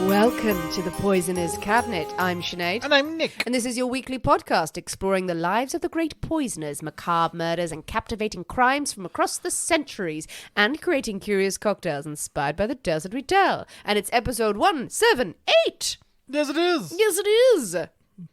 Welcome to the Poisoner's Cabinet. I'm Sinead. And I'm Nick. And this is your weekly podcast exploring the lives of the great poisoners, macabre murders, and captivating crimes from across the centuries, and creating curious cocktails inspired by the tales that we tell. And it's episode 178. Yes, it is. Yes, it is.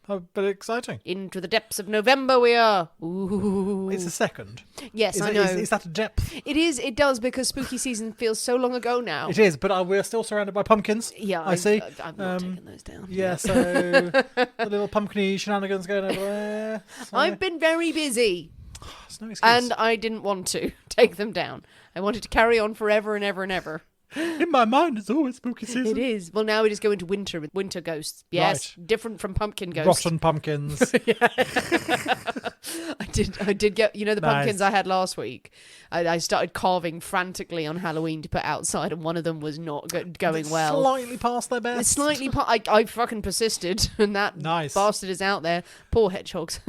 But exciting. Into the depths of November we are. Ooh. It's the second. Yes, I know. Is that a depth? It is. It does, because spooky season feels so long ago now. It is, but we're still surrounded by pumpkins. Yeah, I see. I'm not taking those down. Yeah, so the little pumpkin-y shenanigans going over there. So. I've been very busy. It's no excuse. And I didn't want to take them down. I wanted to carry on forever and ever and ever. In my mind, it's always spooky season. It is. Well, now we just go into winter with winter ghosts. Yes, right. Different from pumpkin ghosts. Rotten pumpkins. I did get, the pumpkins I had last week. I started carving frantically on Halloween to put outside, and one of them was not going well. Slightly past their best. It's slightly I fucking persisted, and that bastard is out there. Poor hedgehogs.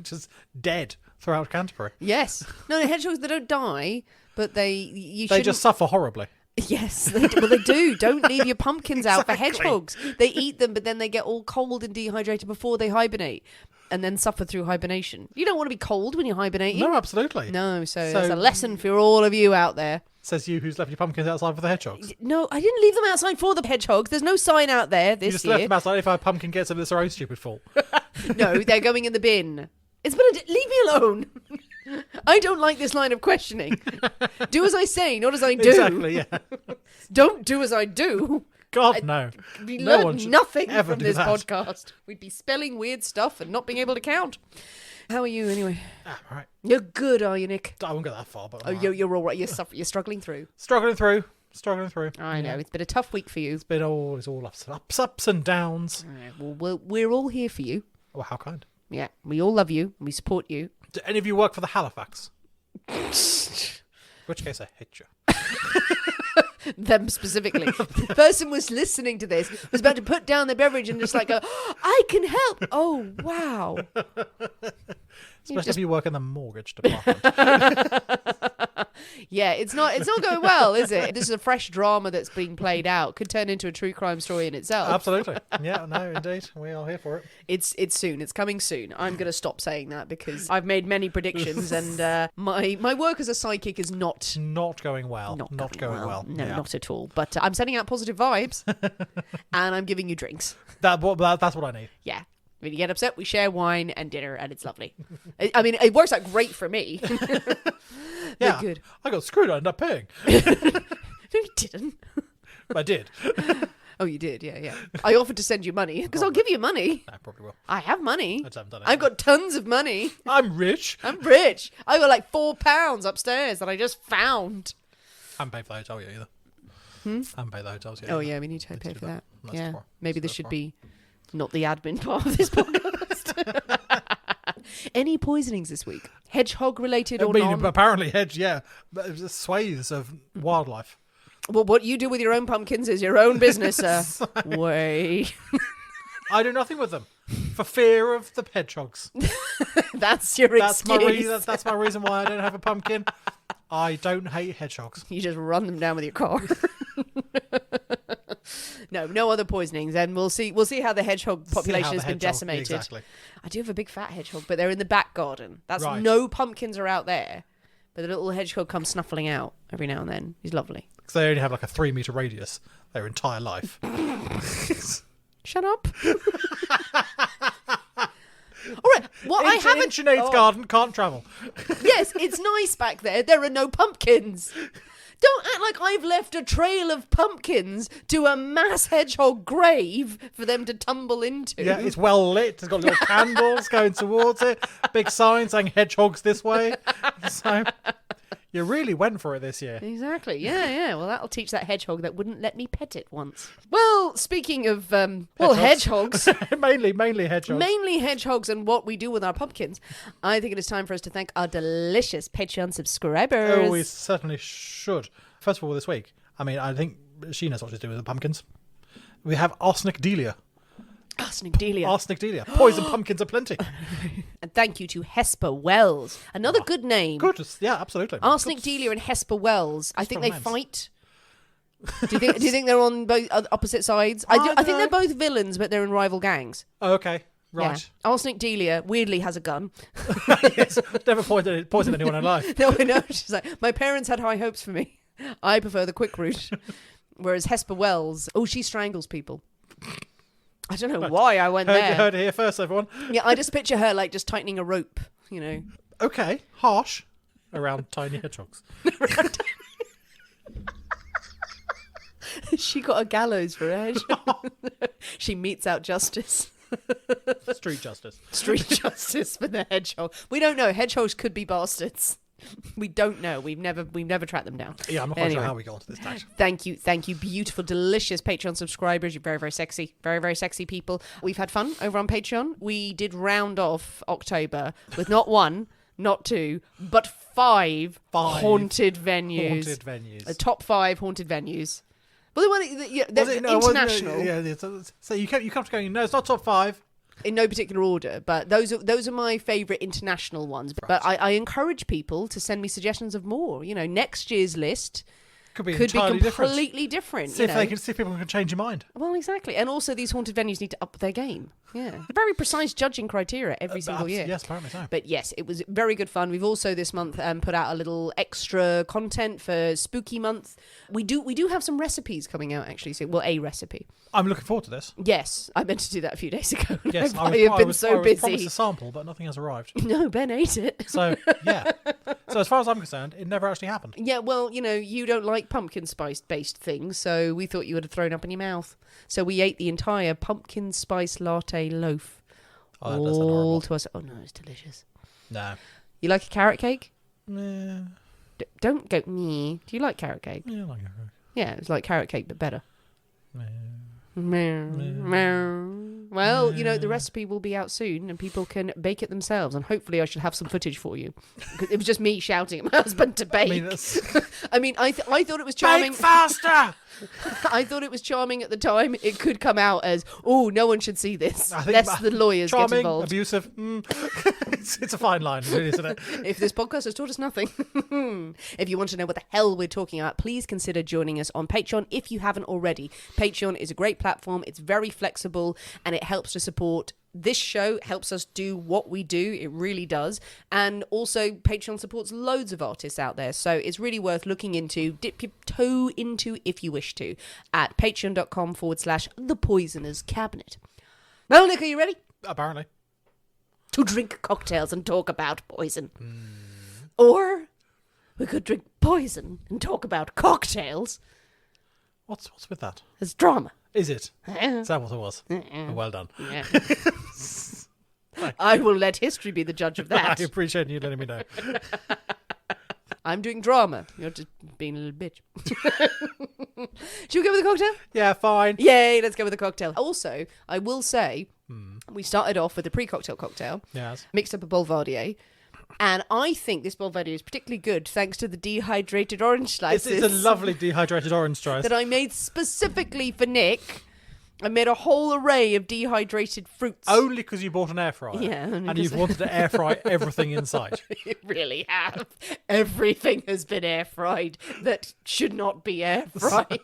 Just dead throughout Canterbury. Yes. No, the hedgehogs, they don't die. But they just suffer horribly. Yes, they do. Don't leave your pumpkins out for hedgehogs. They eat them, but then they get all cold and dehydrated before they hibernate, and then suffer through hibernation. You don't want to be cold when you're hibernating. No, absolutely. No, so that's a lesson for all of you out there. Says you who's left your pumpkins outside for the hedgehogs. No, I didn't leave them outside for the hedgehogs. There's no sign out there this year. You just left them outside. If a pumpkin gets them, it's their own stupid fault. No, they're going in the bin. Leave me alone. I don't like this line of questioning. Do as I say, not as I do. Exactly, yeah. Don't do as I do. God, no. We learned nothing from this that. podcast. We'd be spelling weird stuff and not being able to count. How are you, anyway? All right. You're good, are you, Nick? I won't go that far, but you're all right. You're struggling through. Struggling through. I know. It's been a tough week for you. It's been all ups and downs. Well, we're all here for you. Oh, how kind. Yeah, we all love you. We support you. Do any of you work for the Halifax? In which case I hate you. Them specifically. The person was listening to this, was about to put down the beverage and just like go, I can help. Oh, wow. Especially if you work in the mortgage department. Yeah, it's not going well, is it? This is a fresh drama that's being played out. Could turn into a true crime story in itself. Absolutely. Yeah, no, indeed. We are here for it. It's soon. It's coming soon. I'm going to stop saying that because I've made many predictions and my work as a psychic is not going well. Not going well. No, not at all. But I'm sending out positive vibes and I'm giving you drinks. That's what I need. Yeah. When you get upset, we share wine and dinner, and it's lovely. I mean, it works out great for me. Yeah, good. I got screwed. I ended up paying. No, you didn't. I did. Oh, you did? Yeah. I offered to send you money, because I'll give you money. I probably will. I have money. I just haven't done it. I've got tons of money. I'm rich. I've got like £4 upstairs that I just found. I haven't paid for the hotel yet either. I haven't paid the hotels yet. Oh, yeah, we need to pay for that. Yeah, maybe this should be... not the admin part of this podcast. Any poisonings this week? Hedgehog related or not? Apparently swathes of wildlife. Well, what you do with your own pumpkins is your own business, sir. Way. I do nothing with them for fear of the hedgehogs. That's your excuse. That's my reason why I don't have a pumpkin. I don't hate hedgehogs. You just run them down with your car. No other poisonings, and we'll see how the hedgehog population has been decimated. Exactly. I do have a big fat hedgehog, but they're in the back garden. That's right. No pumpkins are out there, but the little hedgehog comes snuffling out every now and then. He's lovely. Because they only have like a 3-meter radius their entire life. Shut up. All right. What I haven't. Sinead's garden can't travel. Yes, it's nice back there. There are no pumpkins. Don't act like I've left a trail of pumpkins to a mass hedgehog grave for them to tumble into. Yeah, it's well lit. It's got little candles going towards it. Big sign saying hedgehogs this way. So you really went for it this year. Exactly. Yeah. Well, that'll teach that hedgehog that wouldn't let me pet it once. Well, speaking of hedgehogs. mainly hedgehogs. Mainly hedgehogs and what we do with our pumpkins. I think it is time for us to thank our delicious Patreon subscribers. Oh, we certainly should. First of all, this week, I think she knows what to do with the pumpkins. We have Arsenic Delia. Arsenic Delia. Poison pumpkins aplenty. And thank you to Hesper Wells. Another good name. Good, yeah, absolutely. Arsenic Delia and Hesper Wells. I think they fight. Do you think they're on both opposite sides? I think they're both villains, but they're in rival gangs. Oh, okay. Right. Yeah. Arsenic Delia weirdly has a gun. Yes. Never poisoned anyone in life. No, I know. She's like, my parents had high hopes for me. I prefer the quick route. Whereas Hesper Wells, she strangles people. I don't know why I went there. You heard it here first, everyone. Yeah, I just picture her like just tightening a rope, Okay, harsh around tiny hedgehogs. She got a gallows for her hedgehog. She metes out justice. Street justice. Street justice for the hedgehog. We don't know. Hedgehogs could be bastards. We don't know. We've never tracked them down. Yeah, I'm not quite sure how we got to this stage. Thank you, beautiful, delicious Patreon subscribers. You're very, very sexy, very, very sexy people. We've had fun over on Patreon. We did round off October with not one, not two, but five haunted venues. Haunted venues. The top 5 haunted venues. Well, they're international. Yeah. So you come to going. No, it's not top 5. In no particular order, but those are my favourite international ones. Right. But I encourage people to send me suggestions of more. Next year's list could be completely different. See if people can change your mind. Well, exactly. And also these haunted venues need to up their game. Yeah. Very precise judging criteria every single year. Yes, apparently so. But yes, it was very good fun. We've also this month put out a little extra content for Spooky Month. We do have some recipes coming out, actually. So, a recipe. I'm looking forward to this. Yes, I meant to do that a few days ago. Yes, I have been so busy. I promised a sample, but nothing has arrived. No, Ben ate it. So, yeah. So as far as I'm concerned, it never actually happened. Yeah, well, you don't like pumpkin spice-based things, so we thought you would have thrown up in your mouth. So we ate the entire pumpkin spice latte loaf. Oh, that does sound horrible. To us. Oh, no, it's delicious. No. You like a carrot cake? Meh. Don't go, me. Do you like carrot cake? Yeah, I like it. Yeah, it's like carrot cake, but better. Meh. Well, the recipe will be out soon and people can bake it themselves, and hopefully I should have some footage for you. It was just me shouting at my husband to bake. I thought it was charming. Bake faster! I thought it was charming at the time. It could come out as, no one should see this. Lest the lawyers get involved. Abusive. It's a fine line, really, isn't it? If this podcast has taught us nothing. If you want to know what the hell we're talking about, please consider joining us on Patreon if you haven't already. Patreon is a great platform. It's very flexible and it helps to support this show, helps us do what we do. It really does. And also Patreon supports loads of artists out there. So it's really worth looking into, dip your toe into if you wish to, at patreon.com/The Poisoner's Cabinet. Well, Nick, are you ready? Apparently. To drink cocktails and talk about poison. Or we could drink poison and talk about cocktails. What's with that? It's drama. Is it? Is that what it was? Well done. Yeah. I will let history be the judge of that. I appreciate you letting me know. I'm doing drama. You're just being a little bitch. Should we go with a cocktail? Yeah, fine. Yay, let's go with a cocktail. Also, I will say, we started off with a pre-cocktail cocktail. Yes. Mixed up a Boulevardier. And I think this Boulevardier is particularly good thanks to the dehydrated orange slices. It's a lovely dehydrated orange slice. That I made specifically for Nick. I made a whole array of dehydrated fruits. Only because you bought an air fryer. Yeah. And you've wanted to air fry everything in sight. You really have. Everything has been air fried that should not be air fried.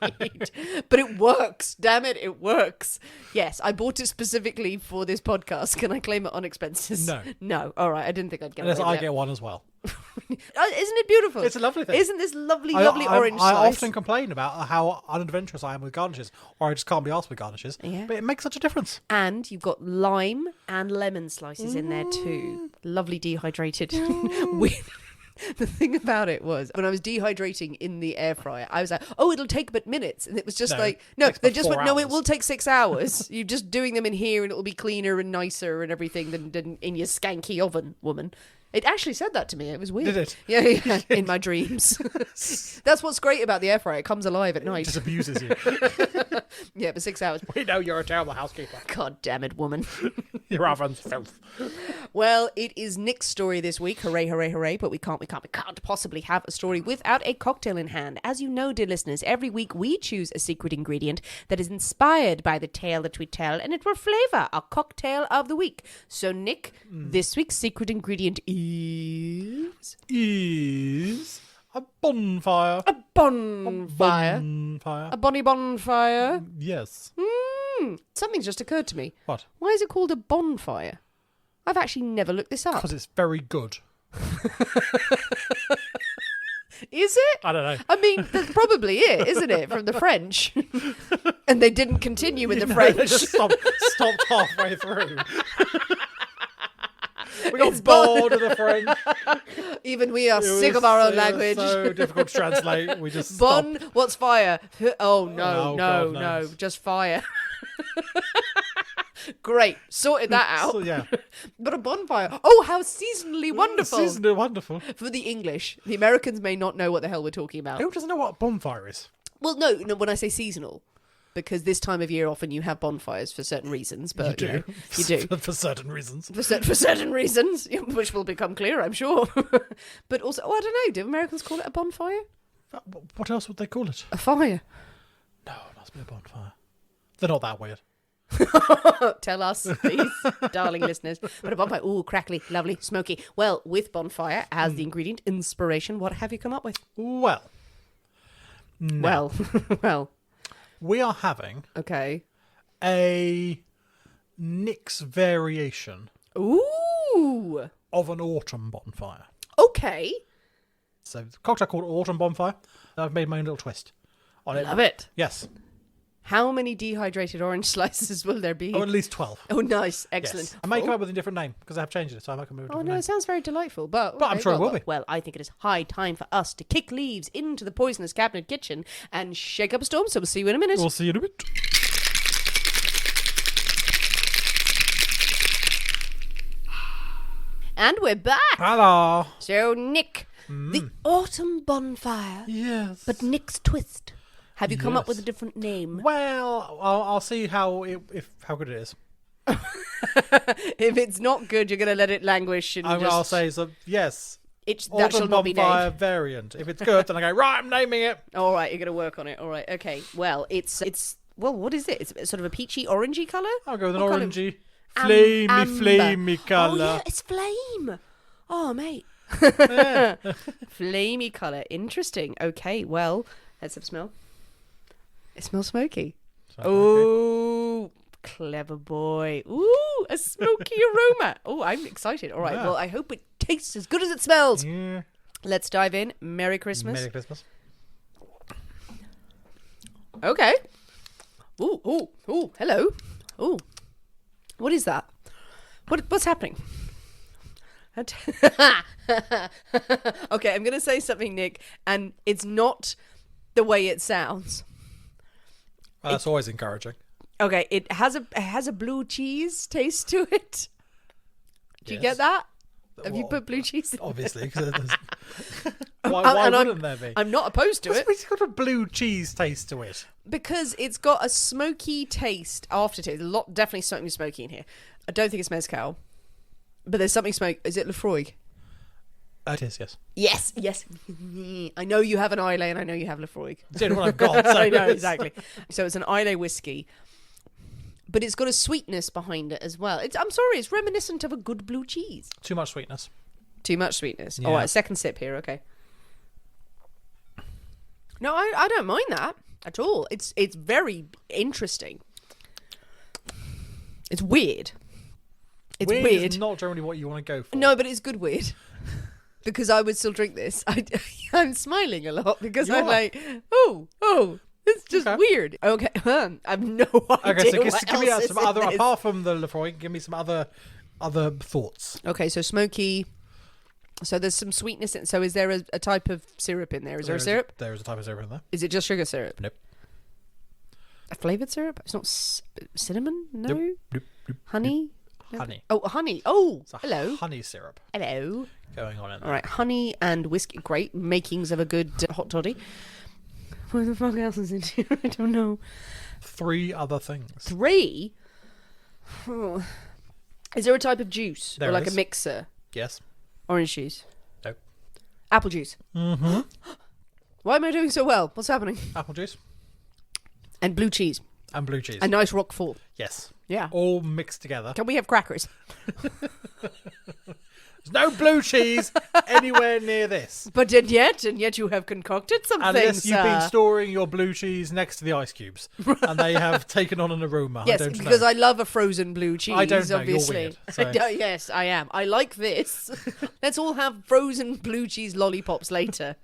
But it works. Damn it, it works. Yes, I bought it specifically for this podcast. Can I claim it on expenses? No. No. All right, I didn't think I'd get it. Unless I get one as well. Isn't it beautiful? It's a lovely thing. Isn't this lovely orange I slice? often complain about how unadventurous I am with garnishes, or I just can't be arsed with garnishes. Yeah. But it makes such a difference. And you've got lime and lemon slices in there too. Lovely dehydrated. The thing about it was, when I was dehydrating in the air fryer, I was like, it'll take but minutes. And it was just they just went, no, it will take 6 hours. You're just doing them in here and it'll be cleaner and nicer and everything than in your skanky oven, woman. It actually said that to me. It was weird. Did it? Yeah, in my dreams. That's what's great about the air fryer. It comes alive at night. It just abuses you. Yeah, for 6 hours. We know you're a terrible housekeeper. God damn it, woman. Your oven's filth. Well, it is Nick's story this week. Hooray, hooray, hooray. But we can't possibly have a story without a cocktail in hand. As you know, dear listeners, every week we choose a secret ingredient that is inspired by the tale that we tell, and it will flavour our cocktail of the week. So, Nick, this week's secret ingredient is... A bonfire. A bonfire. Bonfire. A bonny bonfire. Yes. Something's just occurred to me. What? Why is it called a bonfire? I've actually never looked this up. Because it's very good. Is it? I don't know. I mean, that's probably it, isn't it? From the French. And they didn't continue with the No, French. they just stopped halfway through. We got It's bored of the French. Even we are It sick was- of our own it was language. so difficult to translate. We just Bon, stopped. what's fire? Oh, no, Oh, no, God no. knows. Just fire. Great. Sorted that out. So, yeah. But a bonfire. Oh, how seasonally wonderful. Seasonally wonderful. For the English. The Americans may not know what the hell we're talking about. Who doesn't know what a bonfire is? Well, no, when I say seasonal. Because this time of year, often you have bonfires for certain reasons. But You do. you do. For certain reasons. For certain reasons, which will become clear, I'm sure. But also, I don't know, do Americans call it a bonfire? What else would they call it? A fire. No, it must be a bonfire. They're not that weird. Tell us, please, darling listeners. But a bonfire, ooh, crackly, lovely, smoky. Well, with bonfire as the ingredient, inspiration, what have you come up with? Well. Now, Well, we are having okay. a Nick's variation Ooh, of an autumn bonfire. okay. So the cocktail called Autumn Bonfire. I've made my own little twist on it. Love it. Yes. How many dehydrated orange slices will there be? Oh, at least 12. Oh, nice. Excellent. Yes. I may come up with a different name because I have changed it, so I might come up with a Oh different no, name. it sounds very delightful, but I'm sure it will be. Well, I think it is high time for us to kick leaves into the poisonous cabinet kitchen and shake up a storm. So we'll see you in a minute. We'll see you in a bit. And we're back. Hello. So Nick, the autumn bonfire, Yes. but Nick's twist. Have you come up Yes. with a different name? Well, I'll see how how good it is. If it's not good, you're going to let it languish and I'll say so. Yes. that shall Autumn not be Bonfire named. variant. If it's good, then I go right. I'm naming it. All right, you're going to work on it. All right, okay. Well, it's well, what is it? It's sort of a peachy, orangey colour. I'll go with an What colour? orangey, Amber. flamey colour. Oh yeah, it's flame. Oh mate, Yeah. flamey colour. Interesting. Okay, well, let's have a smell. It smells smoky. Oh, clever boy. Ooh, a smoky aroma. Oh, I'm excited. All right, Yeah. well, I hope it tastes as good as it smells. Yeah. Let's dive in. Merry Christmas. Merry Christmas. Okay. Ooh, hello. Ooh. What is that? What's happening? Okay, I'm going to say something, Nick, and it's not the way it sounds. Well, that's always encouraging. Okay, it has a blue cheese taste to it. Do you Yes. get that? Have you Well, put blue cheese in? Obviously, because why And wouldn't there be? I'm not opposed to it It's got a blue cheese taste to it. because it's got a smoky taste, aftertaste. A lot, definitely something smoky in here. I don't think it's mezcal, but there's something smoky. Is it Lefroy? It is, yes. Yes. I know you have an Islay and I know you have Lefroy. It's the only one I've got. So I know, exactly. So it's an Islay whiskey, but it's got a sweetness behind it as well. I'm sorry, it's reminiscent of a good blue cheese. Too much sweetness. Too much sweetness. Yeah. All right, second sip here, okay. No, I don't mind that at all. It's very interesting. It's weird. It's weird. Is not generally what you want to go for. No, but it's good weird. Because I would still drink this. I'm smiling a lot because You I'm are. like, oh, it's just Okay. weird. Okay, I've no idea Okay, so what give me else some is in other, this. apart from the Lefroy, give me some other thoughts. Okay, so smoky. So there's some sweetness in. So is there a type of syrup in there? Is there a syrup? There is a type of syrup in there. Is it just sugar syrup? Nope. A flavoured syrup? It's not cinnamon? No? Nope, nope, nope. Honey? No? Honey. Oh, honey. Oh, It's a hello. honey syrup Hello. going on in there. All right, honey and whiskey. Great. Makings of a good hot toddy. What the fuck else is in here? I don't know. 3 other things. 3? Oh. Is there a type of juice? There or like is. a mixer? Yes. Orange juice? Nope. Apple juice? Mm-hmm. Why am I doing so well? What's happening? Apple juice And blue cheese. and blue cheese. A nice roquefort. Yes. Yeah. all mixed together. Can we have crackers? There's no blue cheese anywhere near this. And yet you have concocted something, Unless you've sir. been storing your blue cheese next to the ice cubes, and they have taken on an aroma. Yes, I don't because know. I love a frozen blue cheese. I don't know, you're Obviously. weird, so- Yes, I am. I like this. Let's all have frozen blue cheese lollipops later.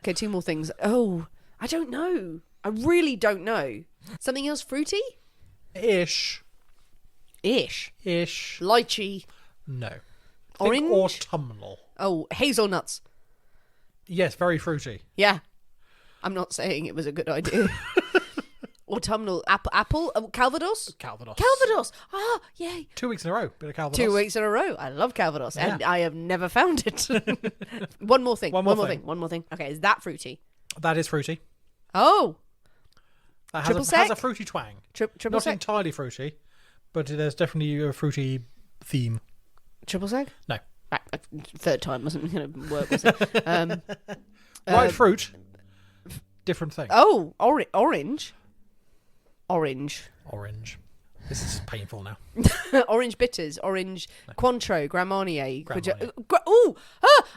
Okay, 2 more things. Oh, I don't know. I really don't know. Something else fruity? Ish. Lychee. No. Orange? Think autumnal. Oh, hazelnuts. Yes, very fruity. Yeah. I'm not saying it was a good idea. Autumnal apple? Calvados? Calvados. Ah, yay. 2 weeks in a row, bit of Calvados. 2 weeks in a row. I love Calvados, and Yeah. I have never found it. One more thing. One more thing. Okay, is that fruity? That is fruity. Oh, That Triple has sec? a fruity twang. triple Not sec? entirely fruity, but there's definitely a fruity theme. Triple sec? No. Right, third time wasn't going to work, was it? Right fruit, different thing. Oh, orange. Orange. Orange. This is painful now. Orange bitters, orange Cointreau, Grand Marnier. Grand Marnier.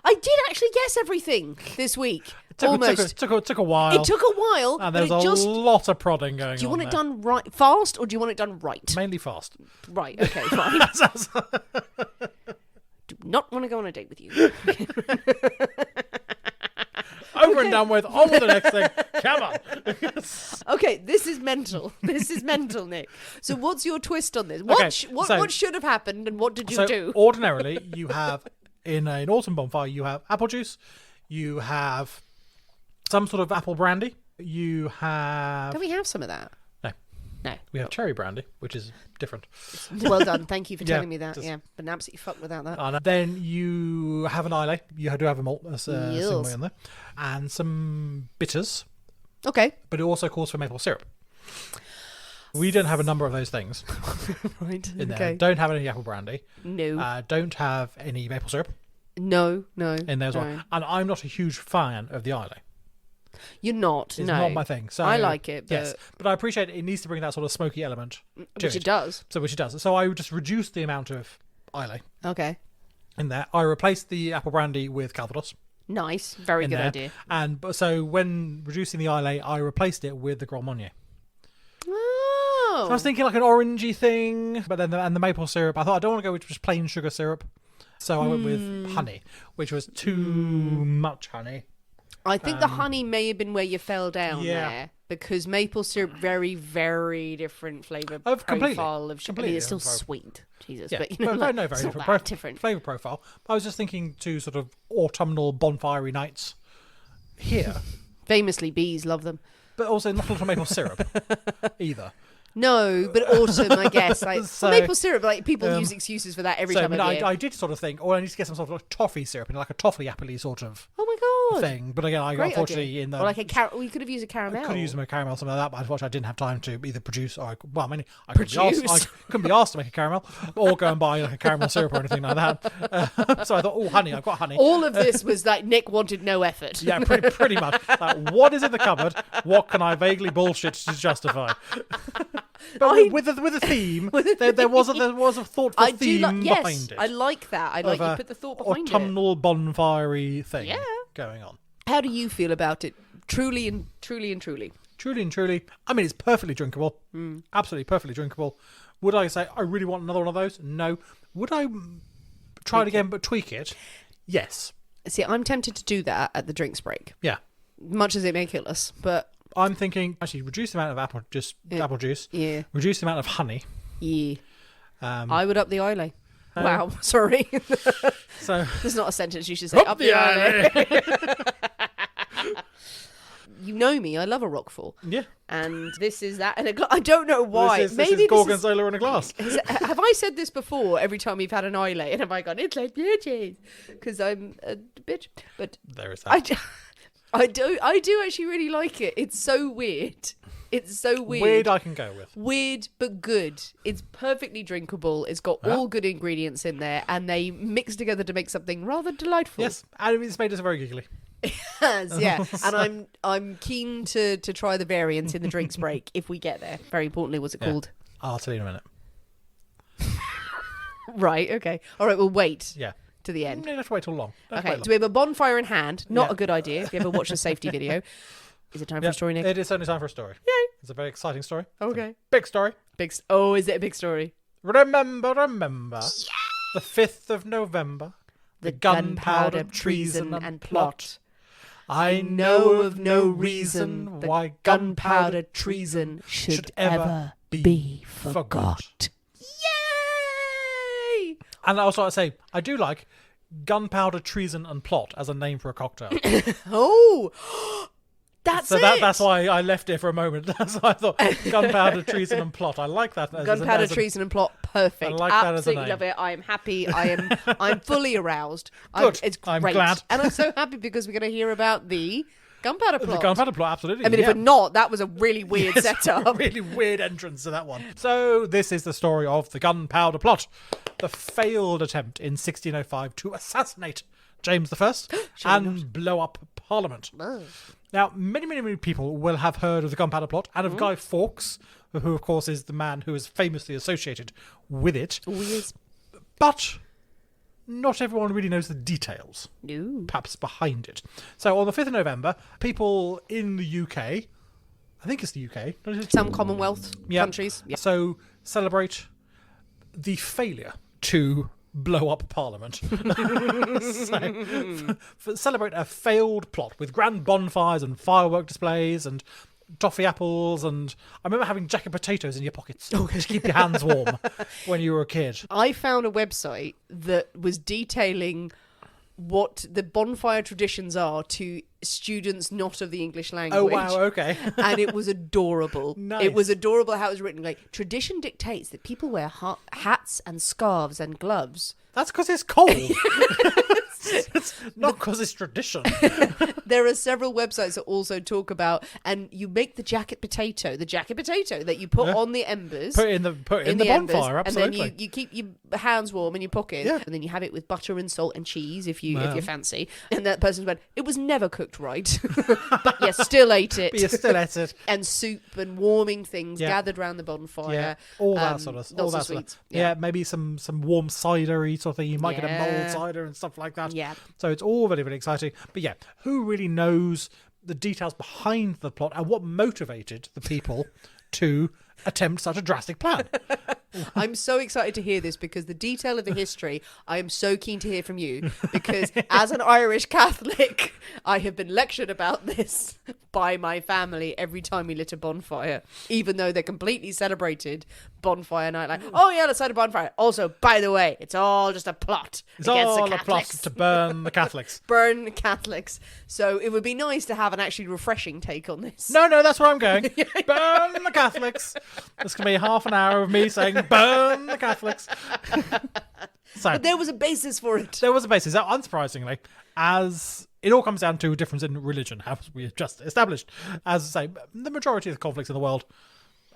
I did actually guess everything this week. Almost. Took a while. It took a while, And but there's it a just... lot of prodding going on. Do you want it there. done right fast, or do you want it done right? Mainly fast. Right, okay, fine. Do not want to go on a date with you. Over and done with. On with the next thing. Come on. Okay, this is mental. This is mental, Nick. So what's your twist on this? Okay, What should have happened, and what did you do? Ordinarily, you have, in an autumn bonfire, you have apple juice, you have some sort of apple brandy, you have... Can we have some of that? No. No. We have cherry brandy, which is different. Well done. Thank you for Yeah, telling me that. just- Yeah, been absolutely fucked without that. And then you have an islay. You do have a malt, some Yes. way in there, and some bitters. Okay. But it also calls for maple syrup. We don't have a number of those things Right. in there. Okay. Don't have any apple brandy. No. Don't have any maple syrup No. in there as well. No. And I'm not a huge fan of the islay. You're not. It's no. not my thing. So I like it, yes, but I appreciate it needs to bring that sort of smoky element to Which it does. So which it does. So I would just reduce the amount of islay Okay. in there. I replaced the apple brandy with Calvados. Nice. Very in good there. idea. So when reducing the islay, I replaced it with the Grand Marnier. Oh. So I was thinking like an orangey thing, but then the maple syrup. I thought I don't want to go with just plain sugar syrup, so I went with honey, which was too much honey. I think the honey may have been where you fell down Yeah. there, because maple syrup, very, very different flavour Oh, completely. profile of sugar. I mean, Completely it's still different sweet, Jesus, Yeah, but you know, but like, no, it's very not different, that different. flavour profile. I was just thinking to sort of autumnal bonfire nights here, Famously, bees love them. but also not a lot of maple syrup either. No, but autumn, I guess. Like So, maple syrup, like people use excuses for that every So time of year. I did sort of think, I need to get some sort of like toffee syrup in like a toffee appley sort of Oh my god! thing. But again, I Great unfortunately idea. in the Or like a we could have used a caramel. I could have used a caramel, something like that, but unfortunately I didn't have time to either produce or, well, I mean, I couldn't be asked to make a caramel or go and buy like a caramel syrup or anything like that. So I thought, oh, honey, I've got honey. All of this was like Nick wanted no effort. Yeah, pretty much. Like, what is in the cupboard? What can I vaguely bullshit to justify? But with a theme, there was a thoughtful theme behind it. I like that. I like you put the thought behind it. Autumnal bonfire thing Yeah. going on. How do you feel about it? Truly and truly. Truly and truly, I mean, it's perfectly drinkable. Absolutely perfectly drinkable. Would I say I really want another one of those? No. Would I try it again but tweak it? Yes. See, I'm tempted to do that at the drinks break, Yeah. much as it may kill us. But I'm thinking actually reduce the amount of apple juice, yeah, reduce the amount of honey. yeah, Um, I would up the islay. Wow, sorry. so There's not a sentence you should say. Up the islay. You know me, I love a roquefort. yeah. And this is that. And I don't know why. This Maybe is gorgonzola in a glass. Have I said this before every time we've had an islay? And have I gone, it's like blue cheese? Because I'm a bitch. But There is that. I do actually really like it. It's so weird. It's so weird. Weird I can go with. Weird but good. It's perfectly drinkable. It's got all good ingredients in there, and they mix together to make something rather delightful. Yes, and it's made us very giggly. Yes, yeah. And I'm keen to try the variants in the drinks break if we get there. Very importantly, what's it called? I'll tell you in a minute. Right, okay. All right, we'll wait Yeah. to the end. You don't have to wait too long. Okay, so we have a bonfire in hand. Not Yeah. a good idea if you ever watched a safety video. Is it time for a story, Nick? It is certainly time for a story. Yay. It's a very exciting story. Okay. Big story. Is it a big story? Remember. The 5th of November. The gunpowder treason and plot. I know of no reason why gunpowder treason should ever be forgot. Yay! And also I say, I do like gunpowder treason and plot as a name for a cocktail. Oh, that's So it. that's why I left it for a moment. That's why I thought gunpowder treason and plot. I like that. Gunpowder treason and plot. Perfect. I like that as a Absolutely name. love it. I am happy. I'm fully aroused. Good. It's great. I'm glad. And I'm so happy because we're going to hear about the gunpowder plot. The gunpowder plot, absolutely. I mean, yeah. if we're not, that was a really weird setup. A really weird entrance to that one. So this is the story of the Gunpowder Plot, the failed attempt in 1605 to assassinate James I and blow up Parliament. Oh. Now, many people will have heard of the Gunpowder Plot and of Guy Fawkes, who of course is the man who is famously associated with it. Oh, he is. But not everyone really knows the details, No. perhaps behind it. So on the 5th of November, people in the UK, I think it's the UK, not it? Some Commonwealth countries. Yeah. So celebrate the failure to blow up Parliament. Celebrate a failed plot with grand bonfires and firework displays and toffee apples, and I remember having jacket potatoes in your pockets to keep your hands warm when you were a kid. I found a website that was detailing what the bonfire traditions are to students not of the English language. Oh, wow, okay. And it was adorable. Nice. It was adorable how it was written. Like, tradition dictates that people wear hats and scarves and gloves. That's because it's cold. It's not because it's tradition. There are several websites that also talk about, and you make the jacket potato that you put on the embers. Put in the bonfire, embers, absolutely. And then you keep your hands warm in your pocket, Yeah. and then you have it with butter and salt and cheese if you fancy. And that person's went, it was never cooked right, but you still ate it. But you still ate it. And soup and warming things Yeah. gathered around the bonfire. Yeah, all that sort of, all lots that of sort sweets. of. Yeah, maybe some warm cider-y sort of thing. You might get a Yeah. mulled cider and stuff like that. Yeah. So it's all very, very exciting. But yeah, who really knows the details behind the plot and what motivated the people to attempt such a drastic plan? I'm so excited to hear this because the detail of the history, I am so keen to hear from you because as an Irish Catholic, I have been lectured about this by my family every time we lit a bonfire, even though they completely celebrated bonfire night. Like, oh yeah, let's light a bonfire. Also, by the way, it's all just a plot It's against all the a plot Catholics. to burn the Catholics. Burn Catholics. So it would be nice to have an actually refreshing take on this. No, that's where I'm going. Burn the Catholics. This can be half an hour of me saying, burn the Catholics. So, But there was a basis for it. there was a basis. Unsurprisingly, as it all comes down to a difference in religion, as we have just established. As I say, the majority of the conflicts in the world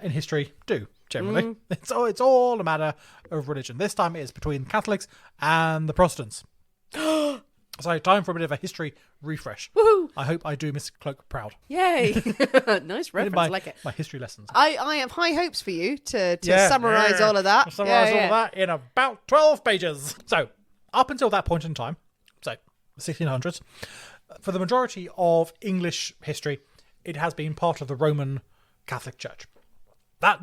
in history do, generally. It's all a matter of religion. This time it is between Catholics and the Protestants. So time for a bit of a history refresh. Woohoo! I hope I do Miss Cloak proud. Yay! Nice reference. I like it. My history lessons. I have high hopes for you to summarise all of that. Summarise all of that in about 12 pages. So, up until that point in time, so the 1600s, for the majority of English history, it has been part of the Roman Catholic Church. That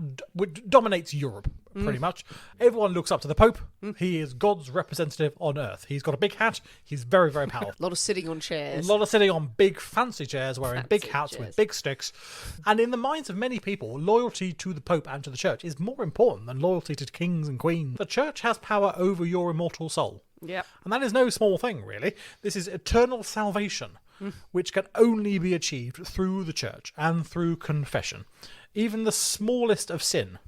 dominates Europe, pretty much. Everyone looks up to the Pope. He is God's representative on earth. He's got a big hat. He's very, very powerful. A lot of sitting on A chairs. lot of sitting on big fancy chairs, wearing big Fancy hats chairs. with big sticks. And in the minds of many people, loyalty to the Pope and to the Church is more important than loyalty to kings and queens. The Church has power over your immortal soul. Yep. And that is no small thing, really. This is eternal salvation, which can only be achieved through the Church and through confession. Even the smallest of sin,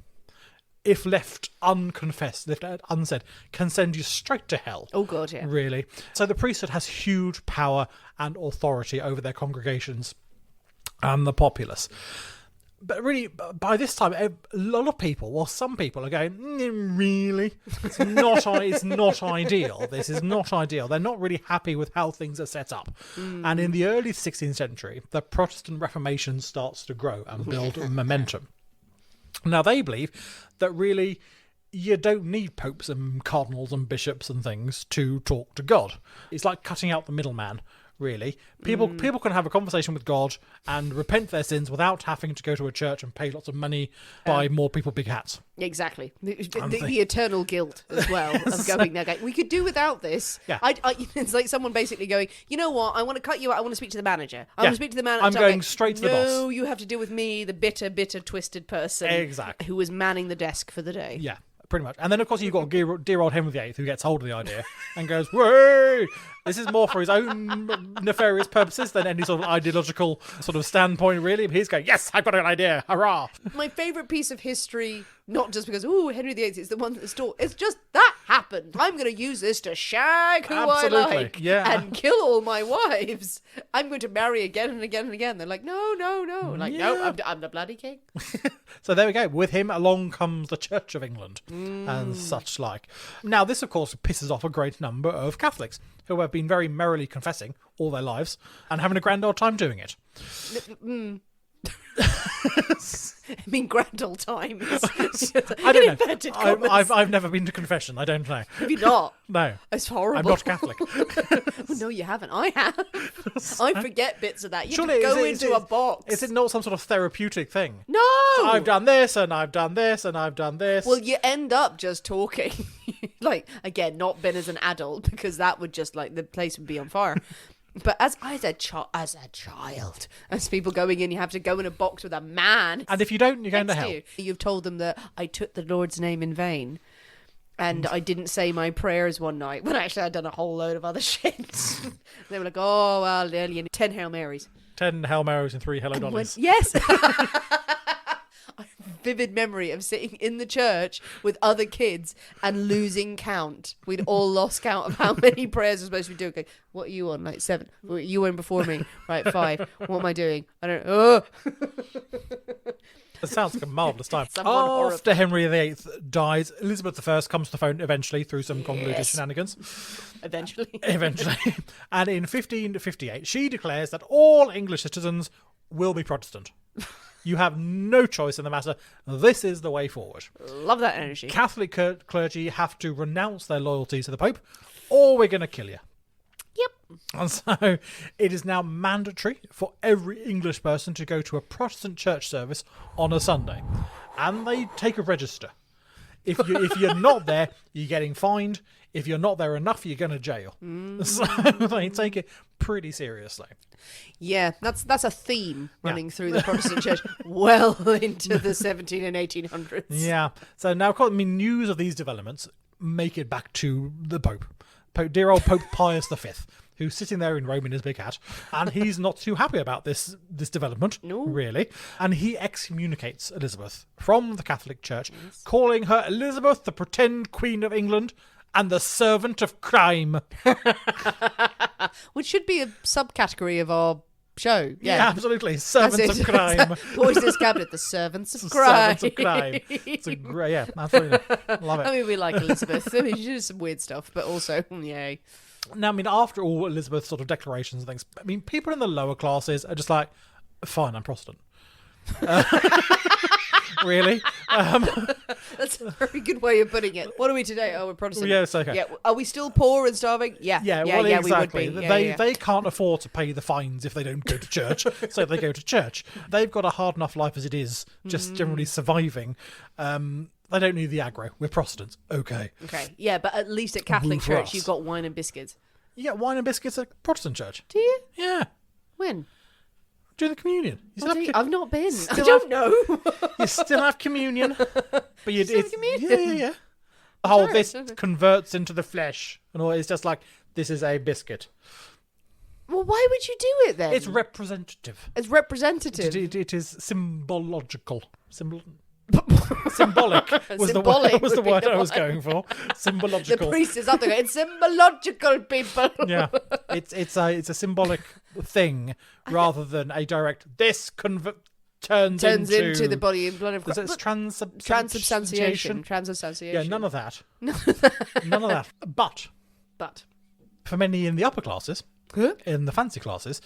if left unconfessed, left unsaid, can send you straight to hell. Oh, God, yeah. Really. So the priesthood has huge power and authority over their congregations and the populace. But really, by this time, a lot of people, well, some people are going, really? It's not ideal. This is not ideal. They're not really happy with how things are set up. And in the early 16th century, the Protestant Reformation starts to grow and build momentum. Now, they believe that really you don't need popes and cardinals and bishops and things to talk to God. It's like cutting out the middleman, really. People can have a conversation with God and repent their sins without having to go to a church and pay lots of money, buy more people big hats. Exactly. The eternal guilt as well of going there. Going, we could do without this. Yeah. It's like someone basically going, you know what? I want to cut you out. I want to speak to the manager. I want to speak to the manager. I'm going straight to the boss. No, you have to deal with me, the bitter, twisted person. Exactly. Who was manning the desk for the day. Yeah. Pretty much. And then, of course, you've got dear old Henry VIII who gets hold of the idea and goes, "Whoa! This is more for his own nefarious purposes than any sort of ideological sort of standpoint, really." But he's going, "Yes, I've got an idea. Hurrah!" My favourite piece of history, not just because, Henry VIII is the one that's taught, it's just that happened. I'm going to use this to shag who I like and kill all my wives. I'm going to marry again and again and again. They're like, no. Like, no, I'm the bloody king. So there we go. With him along comes the Church of England and such like. Now, this, of course, pisses off a great number of Catholics who have been very merrily confessing all their lives and having a grand old time doing it. I mean, grand old time. I don't know. I've never been to confession. I don't know. Have you not? No. It's horrible. I'm not Catholic. Well, no, you haven't. I have. I forget bits of that. You Surely, have to go into a box. Is it not some sort of therapeutic thing? No! So I've done this, and I've done this, and I've done this. Well, you end up just talking. Like, again, not been as an adult, because that would just, like, the place would be on fire. But as a child, as people going in, you have to go in a box with a man. And if you don't, you're going to hell. You've told them that I took the Lord's name in vain. And I didn't say my prayers one night, when actually I'd done a whole load of other shit. They were like, oh, well, you need 10 Hail Marys. 10 Hail Marys and 3 Hello Dollys. Yes. I have a vivid memory of sitting in the church with other kids and losing count. We'd all lost count of how many prayers we're supposed to be doing. Going, what are you on? Like 7. You were in before me. Right, 5. What am I doing? I don't know. It sounds like a marvellous time. After Henry VIII dies, Elizabeth I comes to the phone eventually through some convoluted shenanigans. Eventually. And in 1558, she declares that all English citizens will be Protestant. You have no choice in the matter. This is the way forward. Love that energy. Catholic clergy have to renounce their loyalty to the Pope, or we're going to kill you. Yep. And so it is now mandatory for every English person to go to a Protestant church service on a Sunday. And they take a register. If you're not there, you're getting fined. If you're not there enough, you're going to jail. So they take it pretty seriously. Yeah, that's a theme running through the Protestant church well into the 17 and 1800s. Yeah. So now, news of these developments make it back to the Pope. Dear old Pope Pius V, who's sitting there in Rome in his big hat, and he's not too happy about this development, really. And he excommunicates Elizabeth from the Catholic Church, calling her Elizabeth, the pretend Queen of England, and the servant of crime. Which should be a subcategory of our show. Yeah, absolutely. Servants of crime. Poisonous Cabinet, the servants of crime. Servants of crime. It's a great, absolutely. Love it. I mean, we like Elizabeth. I mean, she did some weird stuff, but also, yay. Now, after all Elizabeth's sort of declarations and things, people in the lower classes are just like, fine, I'm Protestant. Really? That's a very good way of putting it. What are we today? Oh, we're Protestant. Yeah, it's okay. Yeah. Are we still poor and starving? Yeah. Exactly. We would be. They can't afford to pay the fines if they don't go to church, so they go to church. They've got a hard enough life as it is, just generally surviving. They don't need the aggro. We're Protestants. Okay. Yeah, but at least at Catholic Church, you've got wine and biscuits. You get wine and biscuits at Protestant church. Do you? Yeah. When? During the communion. I've not been. I don't know. You still have communion. But it's communion. Yeah. The whole this converts into the flesh. And all, it's just like, this is a biscuit. Well, why would you do it then? It's representative. It's representative. It is symbological. Symbolic was the word I was going for. Symbological. The priest is up there. It's symbological, people. Yeah, it's a symbolic thing rather than a direct. This turns into the body and blood of Christ. It's transubstantiation. Transubstantiation. Yeah, none of that. None of that. But for many in the upper classes, in the fancy classes,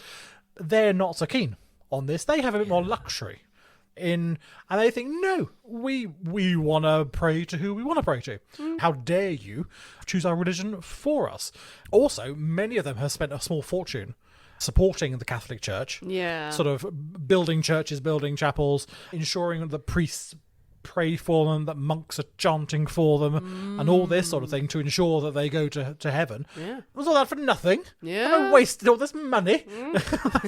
they're not so keen on this. They have a bit more luxury. and they think, no, we want to pray to who we want to pray to. How dare you choose our religion for us? Also, many of them have spent a small fortune supporting the Catholic Church, sort of building churches, building chapels, ensuring that priests pray for them, that monks are chanting for them, and all this sort of thing to ensure that they go to heaven. Was all that for nothing? I wasted all this money. I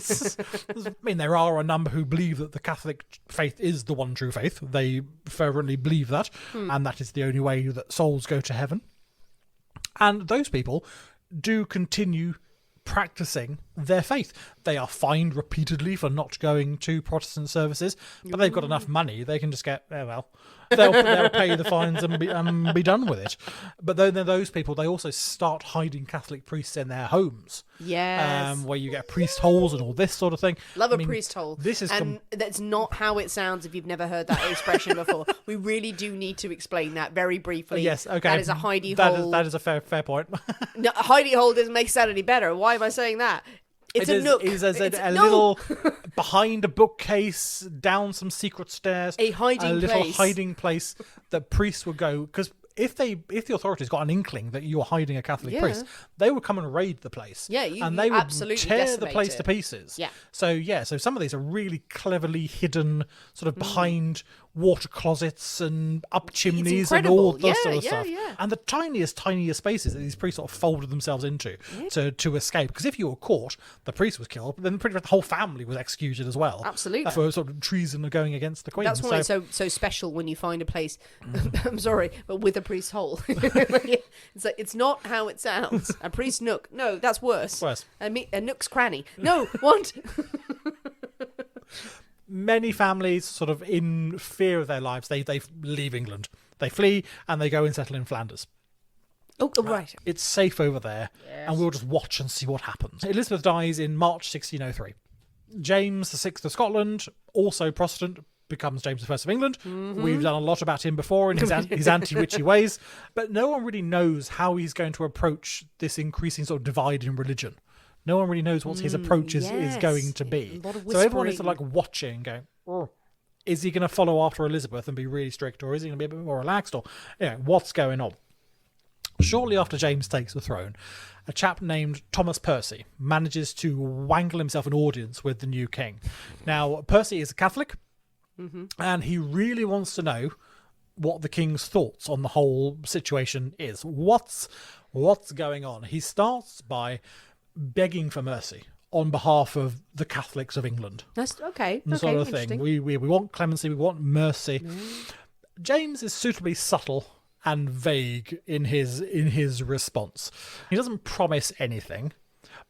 mean, there are a number who believe that the Catholic faith is the one true faith. They fervently believe that, and that is the only way that souls go to heaven. And those people do continue practicing their faith. They are fined repeatedly for not going to Protestant services, but they've got enough money, they can just get, they'll pay the fines and be done with it. But then those people, they also start hiding Catholic priests in their homes. Where you get priest holes and all this sort of thing. Love a priest hole. This is that's not how it sounds if you've never heard that expression before. We really do need to explain that very briefly. Yes, okay. That is a hidey hole. That is a fair point. No, a hidey hole doesn't make sound any better. Why am I saying that? It's a nook. It's a little behind a bookcase, down some secret stairs. A little hiding place that priests would go, because if the authorities got an inkling that you were hiding a Catholic priest, they would come and raid the place. And they would absolutely tear the place to pieces. So some of these are really cleverly hidden, sort of behind water closets and up chimneys and all that sort of stuff. And the tiniest spaces that these priests sort of folded themselves into to escape. Because if you were caught, the priest was killed, then pretty much the whole family was executed as well. Absolutely. For sort of treason going against the Queen. That's why it's so special when you find a place, I'm sorry, but with a priest hole. It's like, it's not how it sounds. A priest nook. No, that's worse. A nook's cranny. No, what? Many families, sort of in fear of their lives, they leave England. They flee and they go and settle in Flanders. Oh, right. It's safe over there, and we'll just watch and see what happens. Elizabeth dies in March 1603. James VI of Scotland, also Protestant, becomes James I of England. We've done a lot about him before in his anti-witchy ways, but no one really knows how he's going to approach this increasing sort of divide in religion. No one really knows what his approach is going to be. So everyone is sort of like watching, going, is he going to follow after Elizabeth and be really strict, or is he going to be a bit more relaxed, or what's going on? Shortly after James takes the throne, a chap named Thomas Percy manages to wangle himself an audience with the new king. Now, Percy is a Catholic, and he really wants to know what the king's thoughts on the whole situation is. What's going on? He starts by begging for mercy on behalf of the Catholics of England. That's okay. Sort of thing. We want clemency, we want mercy. James is suitably subtle and vague in his response. He doesn't promise anything,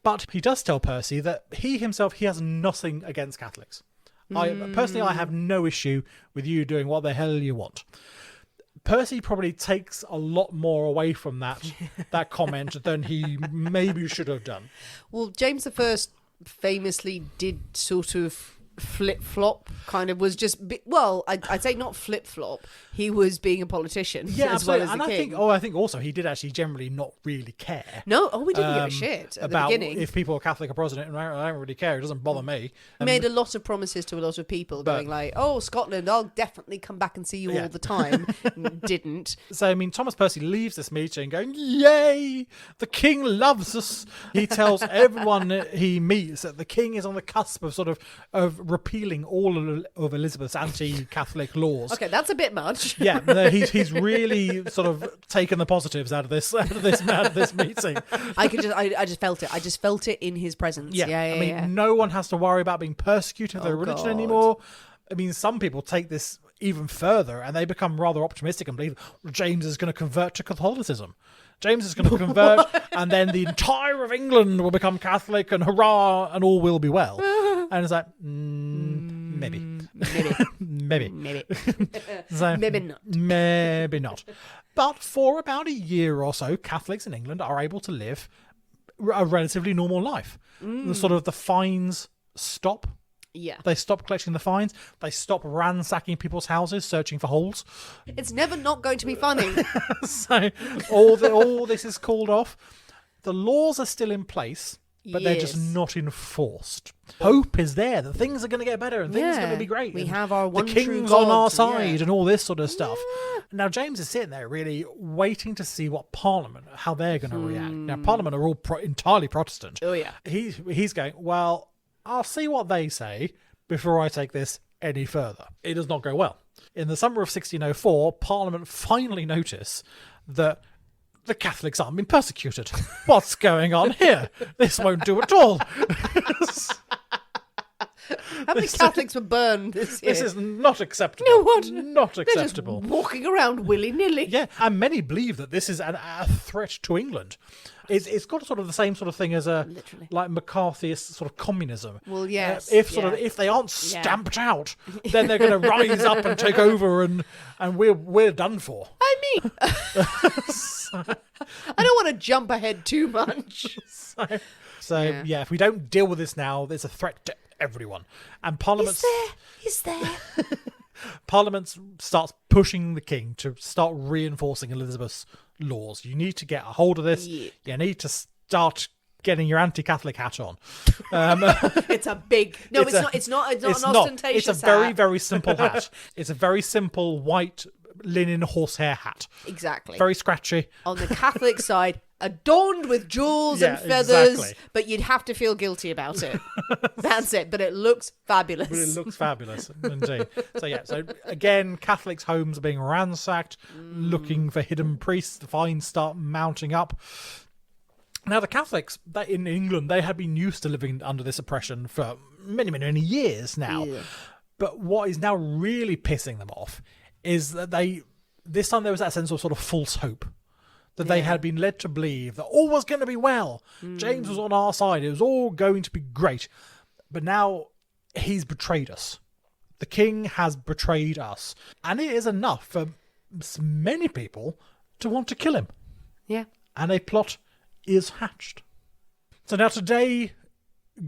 but he does tell Percy that he has nothing against Catholics. I have no issue with you doing what the hell you want. Percy probably takes a lot more away from that comment than he maybe should have done. Well, James I famously did sort of flip-flop, kind of was just I'd say not flip-flop, he was being a politician as well as the king. I think also he did actually generally not really care. We didn't give a shit at about the beginning. If people are Catholic or Protestant, and I don't really care, it doesn't bother me. He made a lot of promises to a lot of people, going like, Scotland, I'll definitely come back and see you all the time. Didn't. So I mean, Thomas Percy leaves this meeting going, yay, the king loves us. He tells everyone he meets that the king is on the cusp of repealing all of Elizabeth's anti-Catholic laws. Okay, that's a bit much. He's really sort of taken the positives out of this meeting. I just felt it. I just felt it in his presence. I mean, no one has to worry about being persecuted for their religion anymore. I mean, some people take this even further and they become rather optimistic and believe James is going to convert to Catholicism. James is going to convert and then the entire of England will become Catholic and hurrah and all will be well. And it's like, maybe. So, maybe not. But for about a year or so, Catholics in England are able to live a relatively normal life. The fines stop. They stop collecting the fines. They stop ransacking people's houses, searching for holes. It's never not going to be funny. So all this is called off. The laws are still in place, but they're just not enforced. Hope is there that things are going to get better and things are going to be great. We and have our one the true king's God. on our side and all this sort of stuff. Now James is sitting there really waiting to see what Parliament, how they're going to react. Now Parliament are all entirely Protestant. Oh yeah. He's going, well, I'll see what they say before I take this any further. It does not go well. In the summer of 1604, Parliament finally notice that the Catholics aren't being persecuted. What's going on here? This won't do at all. How many Catholics were burned this year? This is not acceptable. No, what? Not acceptable. They're just walking around willy-nilly. Yeah, and many believe that this is a threat to England. It's got sort of the same sort of thing as Literally. like McCarthyist sort of communism. Well, yes. If they aren't stamped out, then they're going to rise up and take over, and we're done for. I mean, I don't want to jump ahead too much. So yeah, if we don't deal with this now, there's a threat to everyone. And Parliament Is there? Parliament starts pushing the king to start reinforcing Elizabeth's laws. You need to get a hold of this. Yeah. You need to start getting your anti-Catholic hat on. It's a big. No, it's not an ostentatious It's a very, hat. very simple hat. It's a very simple white linen horsehair hat. Exactly. Very scratchy. On the Catholic side, adorned with jewels and feathers, but you'd have to feel guilty about it. That's it. But it looks fabulous. But it looks fabulous, indeed. So again, Catholics' homes are being ransacked, looking for hidden priests. The fines start mounting up. Now, the Catholics in England, they had been used to living under this oppression for many, many, many years now. Yeah. But what is now really pissing them off is that this time there was that sense of sort of false hope. That they had been led to believe that all was going to be well. James was on our side. It was all going to be great. But now he's betrayed us. The king has betrayed us. And it is enough for many people to want to kill him. Yeah. And a plot is hatched. So now today,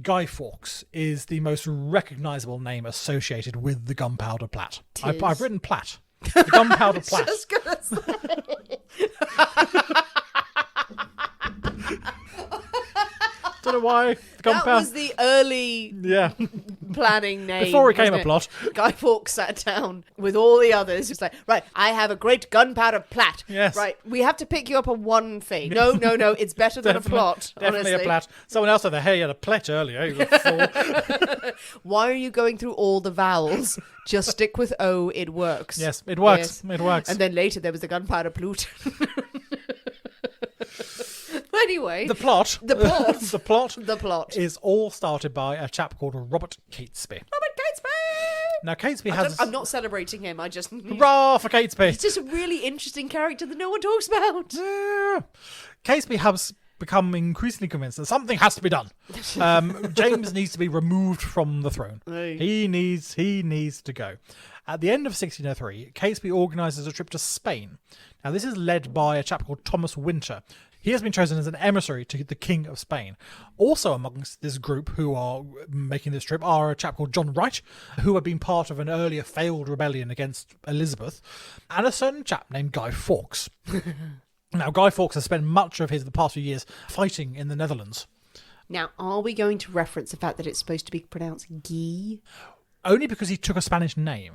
Guy Fawkes is the most recognisable name associated with the Gunpowder Plot. I've written Plat. The Gunpowder Plot. Just gonna say. Don't know why. That was the early planning name. Before it became a plot. Guy Fawkes sat down with all the others. It's like, right, I have a great gunpowder plot. Yes. Right, we have to pick you up on one thing. No, it's better than a plot, Definitely honestly. a plot. Someone else said, hey, you had a plot earlier. You a fool. Why are you going through all the vowels? Just stick with O, it works. Yes, it works. Yes. It works. And then later there was the gunpowder plot. Anyway, the plot is all started by a chap called Robert Catesby. Now, Catesby I'm not celebrating him. I just hurrah for Catesby. He's just a really interesting character that no one talks about. Yeah. Catesby has become increasingly convinced that something has to be done. James needs to be removed from the throne. Hey. He needs to go. At the end of 1603, Catesby organises a trip to Spain. Now, this is led by a chap called Thomas Winter. He has been chosen as an emissary to the King of Spain. Also amongst this group who are making this trip are a chap called John Wright, who had been part of an earlier failed rebellion against Elizabeth, and a certain chap named Guy Fawkes. Now, Guy Fawkes has spent much of the past few years fighting in the Netherlands. Now, are we going to reference the fact that it's supposed to be pronounced Guy? Only because he took a Spanish name.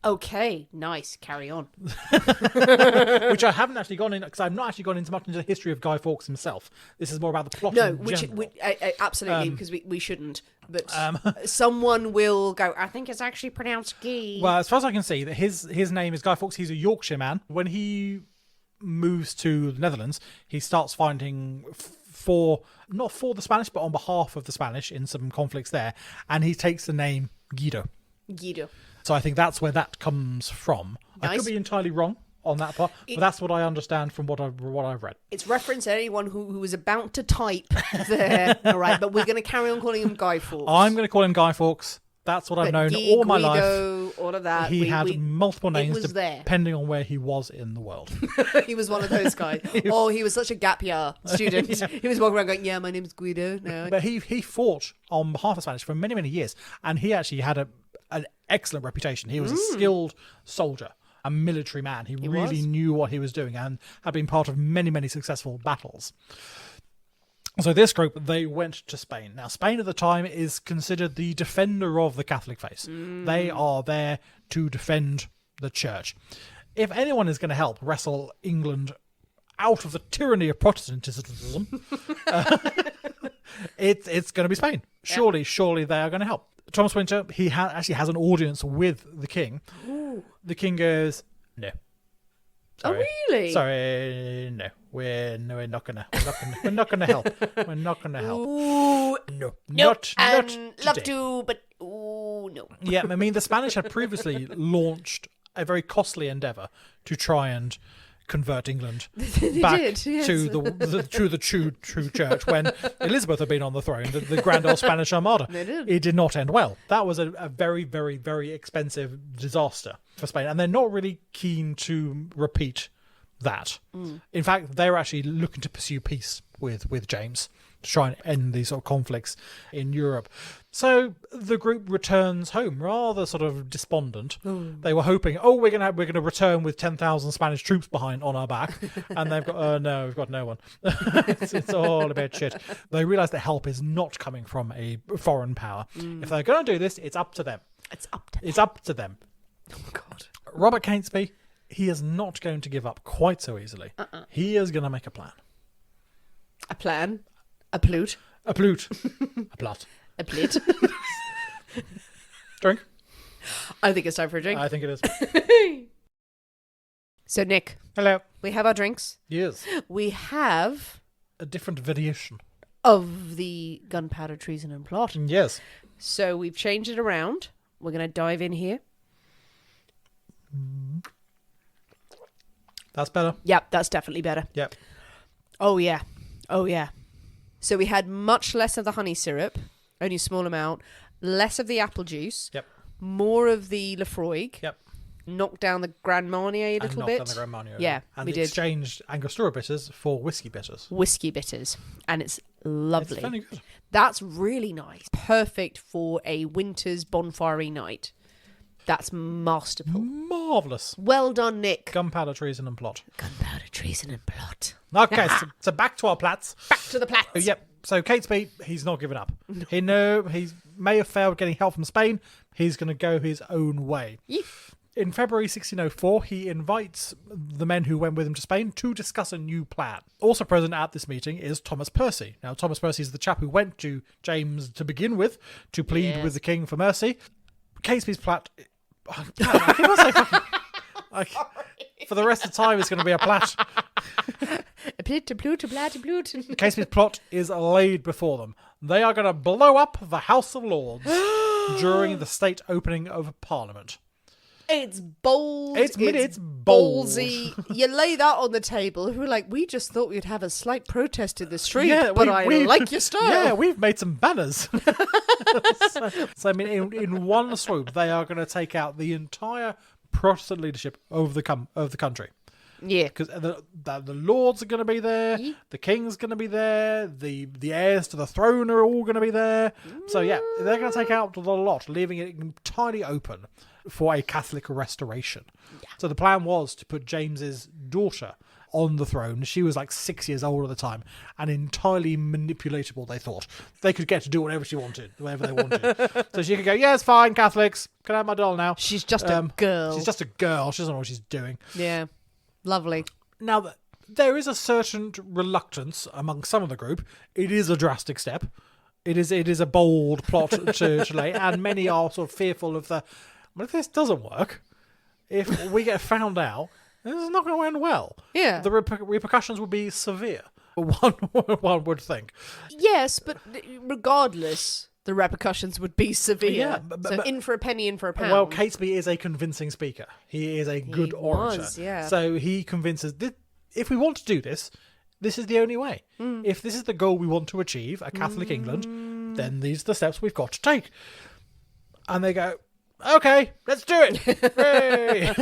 Okay, nice. Carry on. Which I haven't actually gone in, because I've not actually gone into much into the history of Guy Fawkes himself. This is more about the plot. No, absolutely, because we shouldn't. But someone will go, I think it's actually pronounced Guy. Well, as far as I can see, that his name is Guy Fawkes. He's a Yorkshire man. When he moves to the Netherlands, he starts fighting not for the Spanish, but on behalf of the Spanish in some conflicts there. And he takes the name Guido. So I think that's where that comes from. Nice. I could be entirely wrong on that part, but that's what I understand from what I've read. It's reference to anyone who was about to type there. All right, but we're going to carry on calling him Guy Fawkes. I'm going to call him Guy Fawkes. That's what I've known all my life. All of that. He had multiple names depending on where he was in the world. He was one of those guys. He was such a gap year student. Yeah. He was walking around going, yeah, my name's Guido. No. But he fought on behalf of Spanish for many, many years, and he actually had an excellent reputation. He was a skilled soldier, a military man. He really knew what he was doing and had been part of many, many successful battles. So this group, they went to Spain. Now, Spain at the time is considered the defender of the Catholic faith. They are there to defend the church. If anyone is going to help wrestle England out of the tyranny of Protestantism, it's going to be Spain. Surely they are going to help. Thomas Winter, he actually has an audience with the king. Ooh. The king goes, no. Sorry. Oh, really? Sorry, no. We're not gonna help. We're not gonna help. Ooh. No, Nope. not Love today. to, but ooh, no. Yeah, I mean, the Spanish had previously launched a very costly endeavour to try and convert England back did, yes. to the true church when Elizabeth had been on the throne, the Grand Old Spanish Armada. They did. It did not end well. That was a very, very, very expensive disaster for Spain, and they're not really keen to repeat that. In fact, they're actually looking to pursue peace with James to try and end these sort of conflicts in Europe. So the group returns home rather sort of despondent. They were hoping, we're gonna return with 10,000 Spanish troops behind on our back, and they've got no, we've got no one. it's all a bit shit. They realise that help is not coming from a foreign power. If they're going to do this, it's up to them. It's up to It's up to them. Oh, my God. Robert Catesby, he is not going to give up quite so easily. He is going to make a plan. A plan. A plute. A plute. A plot. A plate. Drink? I think it's time for a drink. I think it is. So, Nick, Hello. we have our drinks. Yes. We have A different variation. of the Gunpowder Treason and Plot. Yes. So we've changed it around. We're going to dive in here. That's better. Yep, that's definitely better. Yep. Oh, yeah. Oh, yeah. So we had much less of the honey syrup, only a small amount, less of the apple juice, Yep. more of the Lafroig, Yep. knocked down the Grand Marnier a And little knocked bit. down the Grand Marnier. Yeah, and we did. exchanged Angostura bitters for whiskey bitters. Whiskey bitters. And it's lovely. It's very good. That's really nice. Perfect for a winter's bonfire night. That's masterful. Marvellous. Well done, Nick. Gunpowder Treason and Plot. Gunpowder Treason and Plot. Okay, so back to our plats. Back to the plats. Yep. So Catesby, he's not giving up. He may have failed getting help from Spain. He's going to go his own way. Yee. In February 1604, he invites the men who went with him to Spain to discuss a new plan. Also present at this meeting is Thomas Percy. Now, Thomas Percy is the chap who went to James to begin with to plead with the king for mercy. Catesby's plat... I cannot say fucking... for the rest of the time, it's going to be a plat. A plit, a plute, a plat, a plute. Catesby's plot is laid before them. They are going to blow up the House of Lords during the state opening of Parliament. It's bold. It's bold. Ballsy. You lay that on the table. We're like, we just thought we'd have a slight protest in the street, Yeah, but I like your style. Yeah, we've made some banners. so I mean, in one swoop, they are going to take out the entire Protestant leadership of the country. Yeah. Because the lords are going to be there, the king's going to be there, the heirs to the throne are all going to be there. So yeah, they're going to take out the lot, leaving it entirely open for a Catholic restoration. Yeah. So the plan was to put James's daughter on the throne. She was like 6 years old at the time and entirely manipulatable, they thought. They could get to do whatever she wanted, whatever they wanted. So she could go, yes, fine, Catholics, can I have my doll now? She's just a girl. She's just a girl. She doesn't know what she's doing. Yeah. Lovely. Now, there is a certain reluctance among some of the group. It is a drastic step. It is a bold plot to lay, and many are sort of fearful of but if this doesn't work, if we get found out, this is not going to end well. Yeah. The repercussions would be severe, one would think. Yes, but regardless, the repercussions would be severe. Yeah, so in for a penny, in for a pound. Well, Catesby is a convincing speaker. He is a good orator. Yeah. So he convinces, if we want to do this, this is the only way. If this is the goal we want to achieve, a Catholic England, then these are the steps we've got to take. And they go, okay, let's do it. Hooray!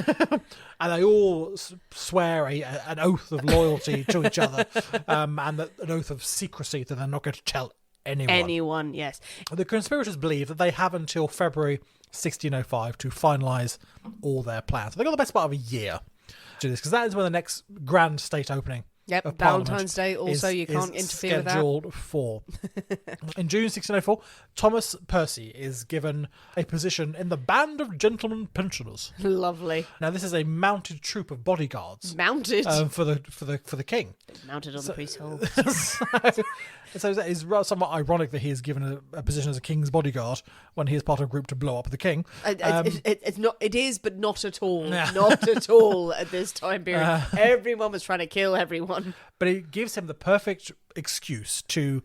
And they all swear an oath of loyalty to each other and an oath of secrecy that they're not going to tell anyone. Yes. The conspirators believe that they have until February 1605 to finalise all their plans. They've got the best part of a year to do this, because that is when the next grand state opening Yep, of Valentine's Day Parliament also, you can't interfere with that. scheduled for. In June 1604, Thomas Percy is given a position in the Band of Gentlemen Pensioners. Lovely. Now, this is a mounted troop of bodyguards Mounted. for the king. Mounted on the priest's hole. So it's somewhat ironic that he is given a position as a king's bodyguard when he is part of a group to blow up the king. It's not. It is, but not at all. Yeah. Not at all at this time period. Everyone was trying to kill everyone. But it gives him the perfect excuse to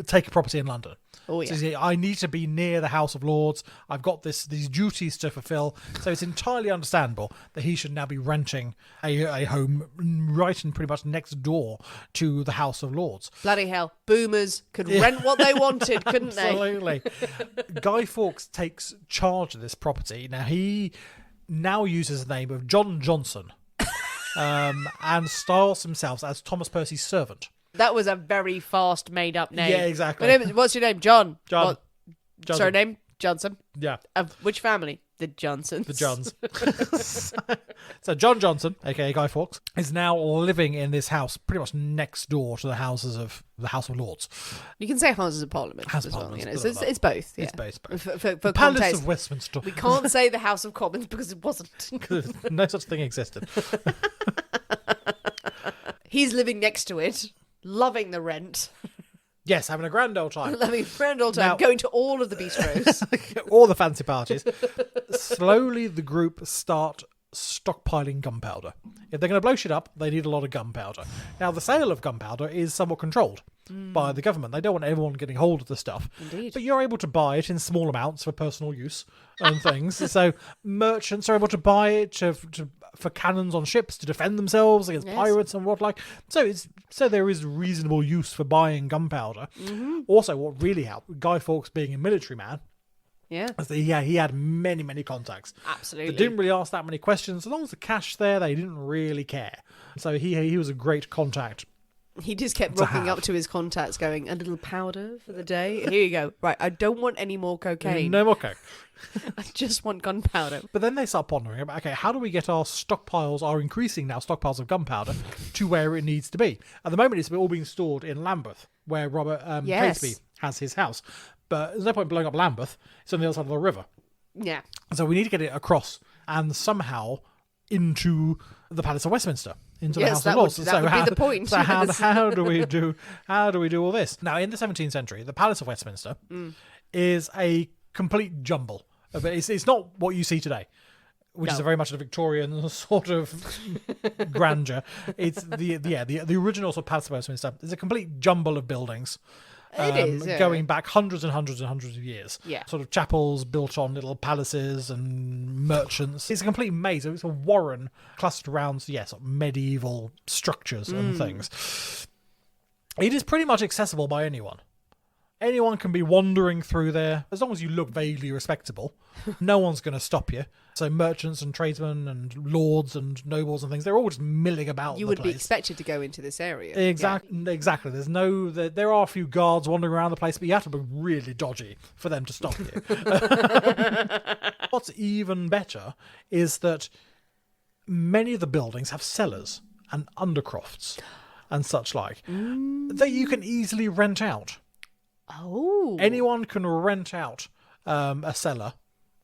take a property in London. Oh, yeah. So he's, I need to be near the House of Lords. I've got these duties to fulfill. So it's entirely understandable that he should now be renting a home right and pretty much next door to the House of Lords. Bloody hell. Boomers could rent what they wanted, couldn't they? Absolutely. Guy Fawkes takes charge of this property. Now, he now uses the name of John Johnson and styles himself as Thomas Percy's servant. That was a very fast made-up name. Yeah, exactly. What's your name? John. John. Johnson. Surname? Johnson. Yeah. Of which family? The Johnsons. The Johns. So John Johnson, aka Guy Fawkes, is now living in this house pretty much next door to the House of Lords. You can say Houses of Parliament House as of well. Parliament, You know. It's both. Yeah. It's both. For Palace context, of Westminster. we can't say the House of Commons because it wasn't. No such thing existed. He's living next to it, loving the rent, Yes, having a grand old time. loving a grand old time, Now- going to all of the bistros. All the fancy parties. Slowly, the group start stockpiling gunpowder. If they're going to blow shit up, they need a lot of gunpowder. Now, the sale of gunpowder is somewhat controlled by the government. They don't want everyone getting hold of the stuff. Indeed. But you're able to buy it in small amounts for personal use and things. So merchants are able to buy it for cannons on ships to defend themselves against Yes. pirates and what like. So there is reasonable use for buying gunpowder. Also, what really helped, Guy Fawkes being a military man, Yeah, is that he had many, many contacts. absolutely. They didn't really ask that many questions. As long as the cash there, they didn't really care. So he was a great contact. He just kept to rocking have. up to his contacts going, a little powder for the day. Here you go. Right, I don't want any more cocaine. No more coke. I just want gunpowder. But then they start pondering about, okay, how do we get our stockpiles, our increasing now stockpiles of gunpowder, to where it needs to be? At the moment, it's all being stored in Lambeth, where Robert Yes. Catesby has his house. But there's no point blowing up Lambeth. It's on the other side of the river. Yeah. So we need to get it across and somehow into the Palace of Westminster, into the Yes, House that of Lords. would be the point, So yes. how do we do all this? Now, in the 17th century, the Palace of Westminster is a complete jumble. It's not what you see today, which is No. a very much a Victorian sort of grandeur. It's the original sort of Palace of Westminster is a complete jumble of buildings. It is, yeah. Going back hundreds and hundreds and hundreds of years. Yeah. Sort of chapels built on little palaces and merchants. It's a complete maze. It's a warren clustered around, sort of medieval structures and things. It is pretty much accessible by anyone. Anyone can be wandering through there. As long as you look vaguely respectable, no one's going to stop you. So merchants and tradesmen and lords and nobles and things, they're all just milling about You the would place. be expected to go into this area. Exactly. There are a few guards wandering around the place, but you have to be really dodgy for them to stop you. What's even better is that many of the buildings have cellars and undercrofts and such like that you can easily rent out. Oh. Anyone can rent out a cellar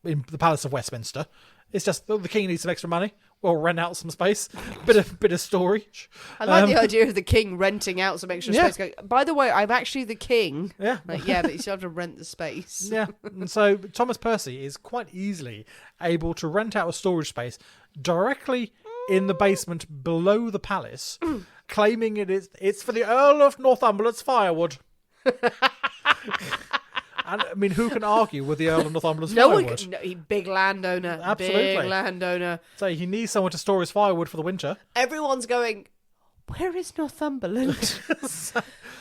in the Palace of Westminster. It's just the king needs some extra money. We'll rent out some space, bit of storage. I like the idea of the king renting out some extra Yeah. space. Going, by the way, I'm actually the king. Yeah. Like, yeah, but you still have to rent the space. Yeah, and so Thomas Percy is quite easily able to rent out a storage space directly in the basement below the palace, claiming it's for the Earl of Northumberland's firewood. And I mean, who can argue with the Earl of Northumberland's No one firewood? can. No, big landowner. Absolutely. Big landowner. So he needs someone to store his firewood for the winter. Everyone's going, where is Northumberland?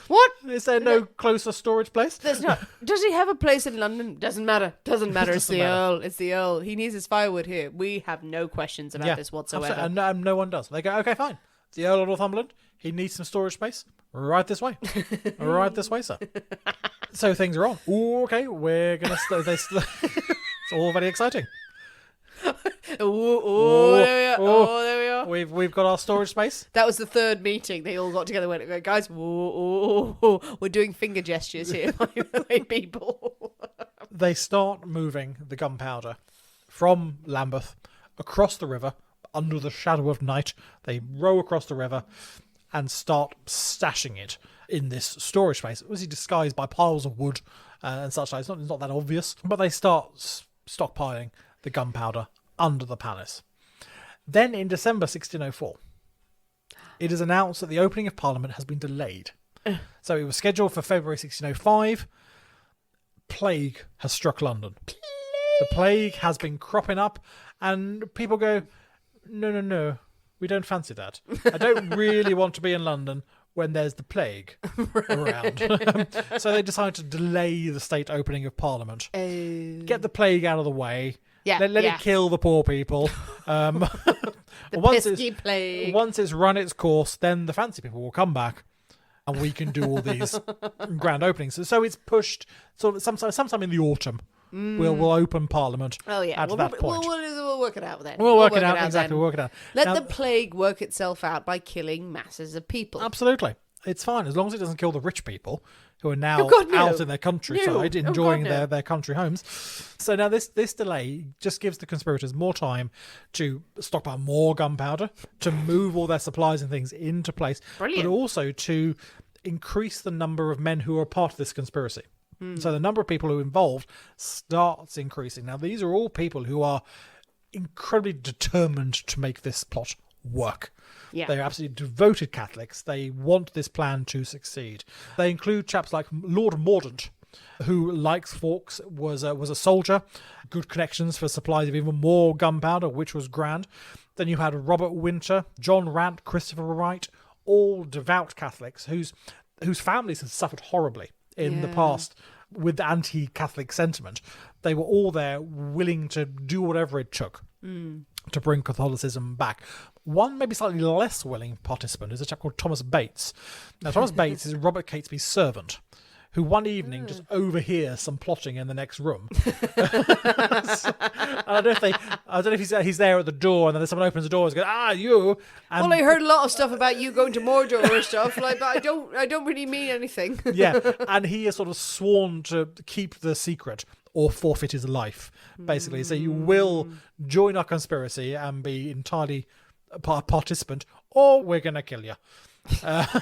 What? Is there no closer storage place? There's not. Does he have a place in London? Doesn't matter. Doesn't matter. It's Doesn't the matter. Earl. It's the Earl. He needs his firewood here. We have no questions about this whatsoever. absolutely. And no one does. They go, okay, fine. The Earl of Northumberland, he needs some storage space. Right this way. Right this way, sir. So things are on. Ooh, okay, we're going to... It's all very exciting. Oh, there we are. Oh, there we are. we've got our storage space. That was the third meeting. They all got together and went, guys, whoa, we're doing finger gestures here, by the way, people. They start moving the gunpowder from Lambeth across the river under the shadow of night. They row across the river and start stashing it in this storage space. It was disguised by piles of wood and such like. It's not that obvious, but they start stockpiling the gunpowder under the palace. Then in December 1604, it is announced that the opening of Parliament has been delayed. So it was scheduled for February 1605. Plague has struck London. The plague has been cropping up, and people go, no, we don't fancy that. I don't really want to be in London when there's the plague around. So they decide to delay the state opening of Parliament. Get the plague out of the way. Let it kill the poor people. Pesky plague. Once it's run its course, then the fancy people will come back and we can do all these grand openings. So it's pushed sort of sometime in the autumn. We'll open Parliament at that point. We'll work it out then. We'll work it out, exactly. We'll work it out. Let the plague work itself out by killing masses of people. Absolutely. It's fine, as long as it doesn't kill the rich people who are now out in their countryside, enjoying their country homes. So now this delay just gives the conspirators more time to stockpile more gunpowder, to move all their supplies and things into place, but also to increase the number of men who are part of this conspiracy. So the number of people who are involved starts increasing. Now, these are all people who are incredibly determined to make this plot work. Yeah. They're absolutely devoted Catholics. They want this plan to succeed. They include chaps like Lord Mordaunt, who, like Fawkes, was a soldier, good connections for supplies of even more gunpowder, which was grand. Then you had Robert Winter, John Rant, Christopher Wright, all devout Catholics whose families had suffered horribly in the past with anti-Catholic sentiment. They were all there willing to do whatever it took to bring Catholicism back. One maybe slightly less willing participant is a chap called Thomas Bates. Now, Thomas Bates is Robert Catesby's servant, who one evening just overhears some plotting in the next room. I don't know if he's there at the door, and then someone opens the door and goes, you. And well, I heard a lot of stuff about you going to Mordor or stuff, but I don't really mean anything. Yeah, and he is sort of sworn to keep the secret or forfeit his life, basically. So you will join our conspiracy and be entirely a participant, or we're going to kill you.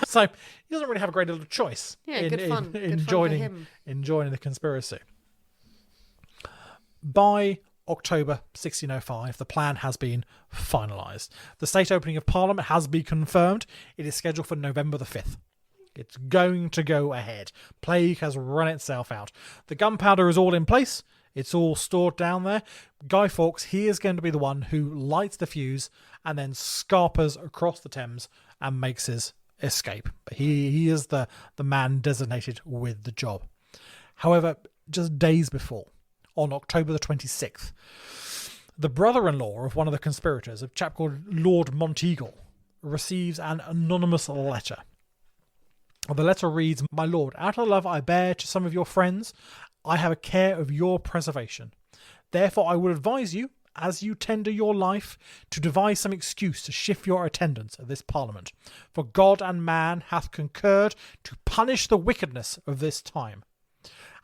So he doesn't really have a great deal of choice in joining the conspiracy. By October 1605, the plan has been finalised. The state opening of Parliament has been confirmed. It is scheduled for November the 5th. It's going to go ahead. Plague has run itself out. The gunpowder is all in place. It's all stored down there. Guy Fawkes, he is going to be the one who lights the fuse and then scarpers across the Thames and makes his escape. He is the man designated with the job. However, just days before, on October the 26th, the brother-in-law of one of the conspirators, a chap called Lord Monteagle, receives an anonymous letter. The letter reads, "My lord, out of the love I bear to some of your friends, I have a care of your preservation. Therefore I would advise you, as you tender your life, to devise some excuse to shift your attendance at this Parliament. For God and man hath concurred to punish the wickedness of this time.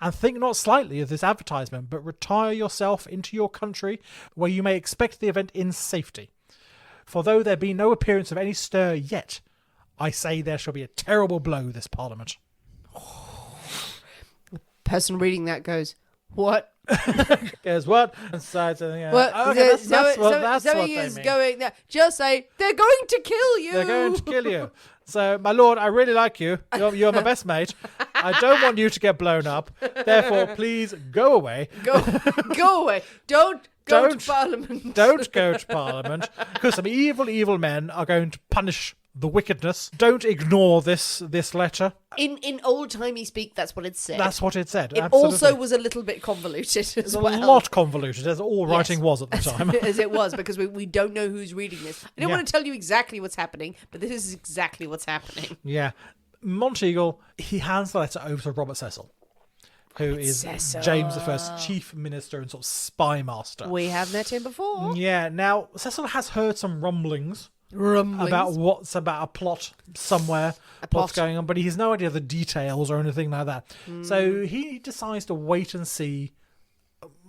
And think not slightly of this advertisement, but retire yourself into your country, where you may expect the event in safety. For though there be no appearance of any stir yet, I say there shall be a terrible blow this Parliament." The person reading that goes, "What?" Guess what? And so, that's what they mean. Going there. Just say, "They're going to kill you." They're going to kill you. So, my lord, I really like you. You're my best mate. I don't want you to get blown up. Therefore, please go away. Go away. Don't go to Parliament. Don't go to Parliament, because some evil men are going to punish the wickedness. Don't ignore this letter. In old-timey speak, that's what it said. That's what it said. It absolutely. also was a little bit convoluted as well. A lot convoluted, as all writing was at the time. As it was, because we don't know who's reading this. I don't want to tell you exactly what's happening, but this is exactly what's happening. Yeah. Monteagle, he hands the letter over to Robert Cecil, who is James I's chief minister and sort of spy master. We have met him before. Yeah. Now, Cecil has heard some rumblings Rumblings. about a plot somewhere, what's going on, but he has no idea the details or anything like that. So he decides to wait and see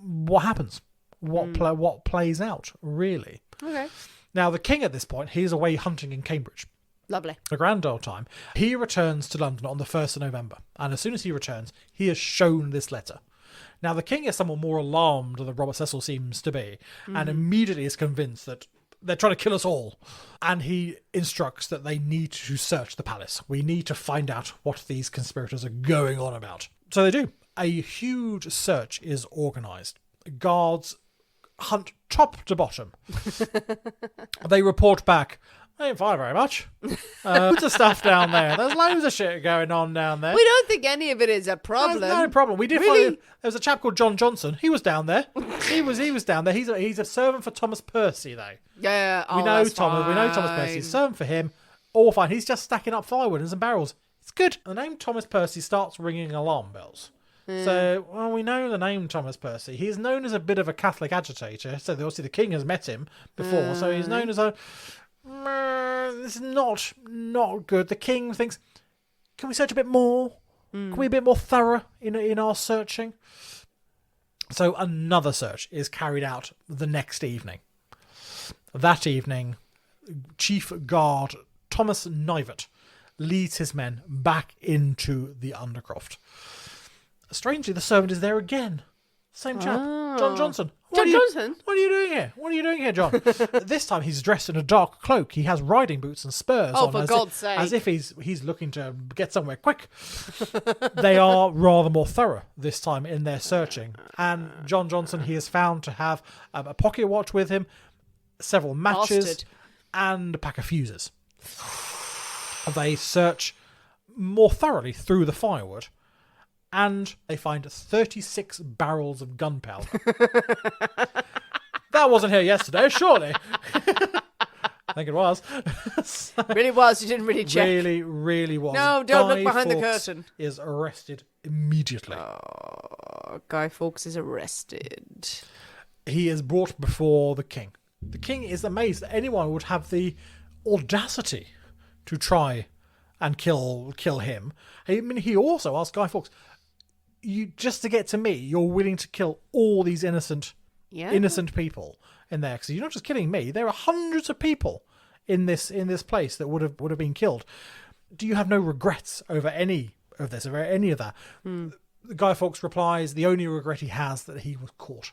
what happens, what plays out, really. Okay. Now, the king at this point, he's away hunting in Cambridge. Lovely. A grand old time. He returns to London on the 1st of November, and as soon as he returns, he is shown this letter. Now, the king is somewhat more alarmed than Robert Cecil seems to be, and immediately is convinced that they're trying to kill us all. And he instructs that they need to search the palace. We need to find out what these conspirators are going on about. So they do. A huge search is organised. Guards hunt top to bottom. They report back, I didn't find very much. Loads of stuff down there. There's loads of shit going on down there. We don't think any of it is a problem. No problem. We did Really? find there was a chap called John Johnson. He was down there. He was down there. He's a servant for Thomas Percy, though. Yeah. We know Thomas. We know Thomas Percy. Servant for him. All fine. He's just stacking up firewood in some barrels. It's good. The name Thomas Percy starts ringing alarm bells. So, well, we know the name Thomas Percy. He's known as a bit of a Catholic agitator. So obviously the king has met him before. So he's known as a. This is not good. The king thinks, can we search a bit more? Can we be a bit more thorough in our searching? So another search is carried out the next evening. That evening, Chief Guard Thomas Knivett leads his men back into the Undercroft. Strangely, the servant is there again. Same chap, John Johnson. John Johnson? What are you doing here? What are you doing here, John? This time he's dressed in a dark cloak. He has riding boots and spurs on. For God's sake. As if he's looking to get somewhere quick. They are rather more thorough this time in their searching. And John Johnson, he is found to have a pocket watch with him, several matches, Bastard. and a pack of fuses. They search more thoroughly through the firewood. And they find 36 barrels of gunpowder. That wasn't here yesterday, surely. I think it was. Really was. You didn't really check. Really was. No, don't Guy look behind the Fawkes curtain. Is arrested immediately. Guy Fawkes is arrested. He is brought before the king. The king is amazed that anyone would have the audacity to try and kill him. I mean, he also asked Guy Fawkes, "You just to get to me, you're willing to kill all these innocent people in there? Because you're not just killing me. There are hundreds of people in this place that would have been killed. Do you have no regrets over any of this, over any of that?" Guy Fawkes replies, the only regret he has that he was caught,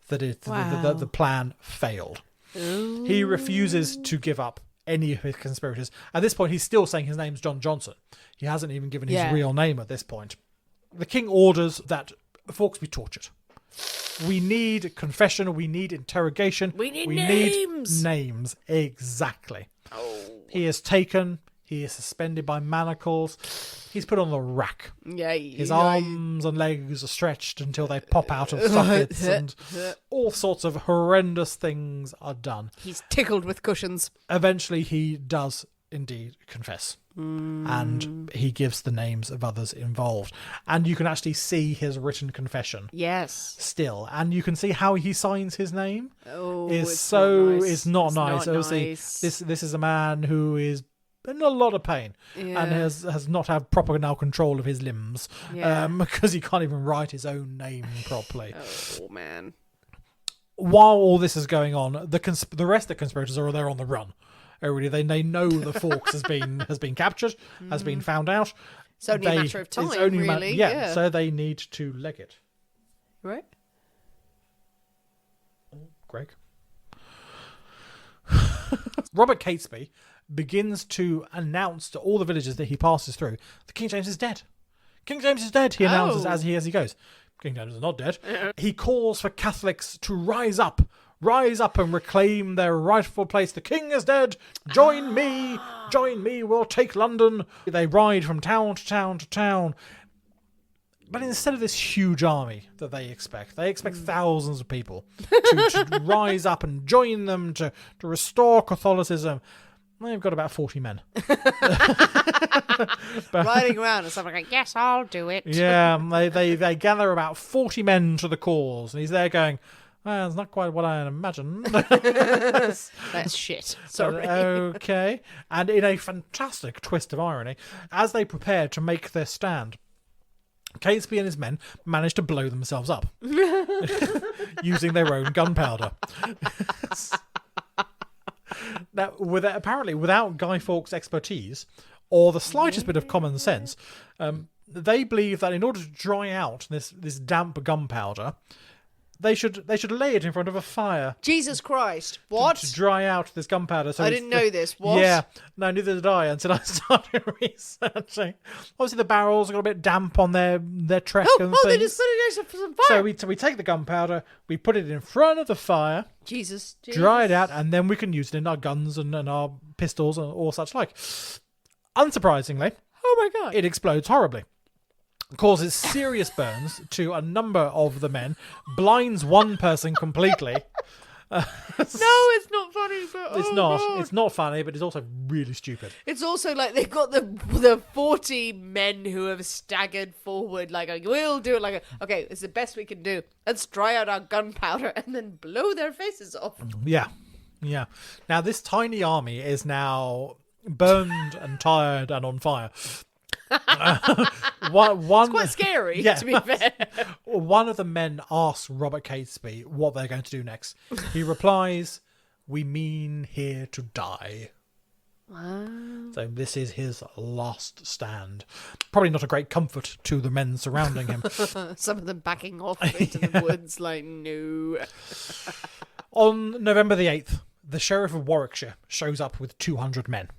that the plan failed. Ooh. He refuses to give up any of his conspirators. At this point, he's still saying his name's John Johnson. He hasn't even given his real name at this point. The king orders that Fawkes be tortured. We need confession. We need interrogation. We need names. Names. Exactly. Oh. He is taken. He is suspended by manacles. He's put on the rack. His arms and legs are stretched until they pop out of sockets, and all sorts of horrendous things are done. He's tickled with cushions. Eventually, he does indeed confess. And he gives the names of others involved. And you can actually see his written confession. Yes. Still. And you can see how he signs his name. Oh, It's not nice. Obviously, this is a man who is in a lot of pain and has not had proper now control of his limbs because he can't even write his own name properly. Oh, man. While all this is going on, the rest of the conspirators are there on the run. Already, they know the Fawkes has been captured, has been found out. It's only a matter of time, really. So they need to leg it. Right. Greg. Robert Catesby begins to announce to all the villagers that he passes through, the King James is dead. King James is dead, he announces as he goes. King James is not dead. He calls for Catholics to rise up and reclaim their rightful place. The king is dead. Join me, we'll take London. They ride from town to town to town. But instead of this huge army that they expect thousands of people to rise up and join them to restore Catholicism. They've got about 40 men. Riding around and something like, yes, I'll do it. Yeah, they gather about 40 men to the cause. And he's there going, Well, it's not quite what I imagined. That's shit. Sorry. Okay. And in a fantastic twist of irony, as they prepared to make their stand, Catesby and his men managed to blow themselves up using their own gunpowder. Now, apparently, without Guy Fawkes' expertise or the slightest bit of common sense, they believe that in order to dry out this damp gunpowder, they should lay it in front of a fire. Jesus Christ. What? To dry out this gunpowder. So I didn't know this. What? Yeah. No, neither did I until I started researching. Obviously, the barrels got a bit damp on their trek and things. They just put it next to some fire. So we take the gunpowder, we put it in front of the fire, Jesus. dry it out, and then we can use it in our guns and our pistols and all such like. Unsurprisingly, Oh my God. it explodes horribly. Causes serious burns to a number of the men, blinds one person completely. No, it's not funny. But It's not. God. It's not funny, but it's also really stupid. It's also like they've got the 40 men who have staggered forward. Like, we'll do it. Okay, it's the best we can do. Let's dry out our gunpowder and then blow their faces off. Yeah. Now this tiny army is now burned and tired and on fire. It's quite scary, to be fair. One of the men asks Robert Catesby what they're going to do next. He replies, "We mean here to die." Wow. So this is his last stand. Probably not a great comfort to the men surrounding him. Some of them backing off into the woods like, no. On November the 8th, the Sheriff of Warwickshire shows up with 200 men.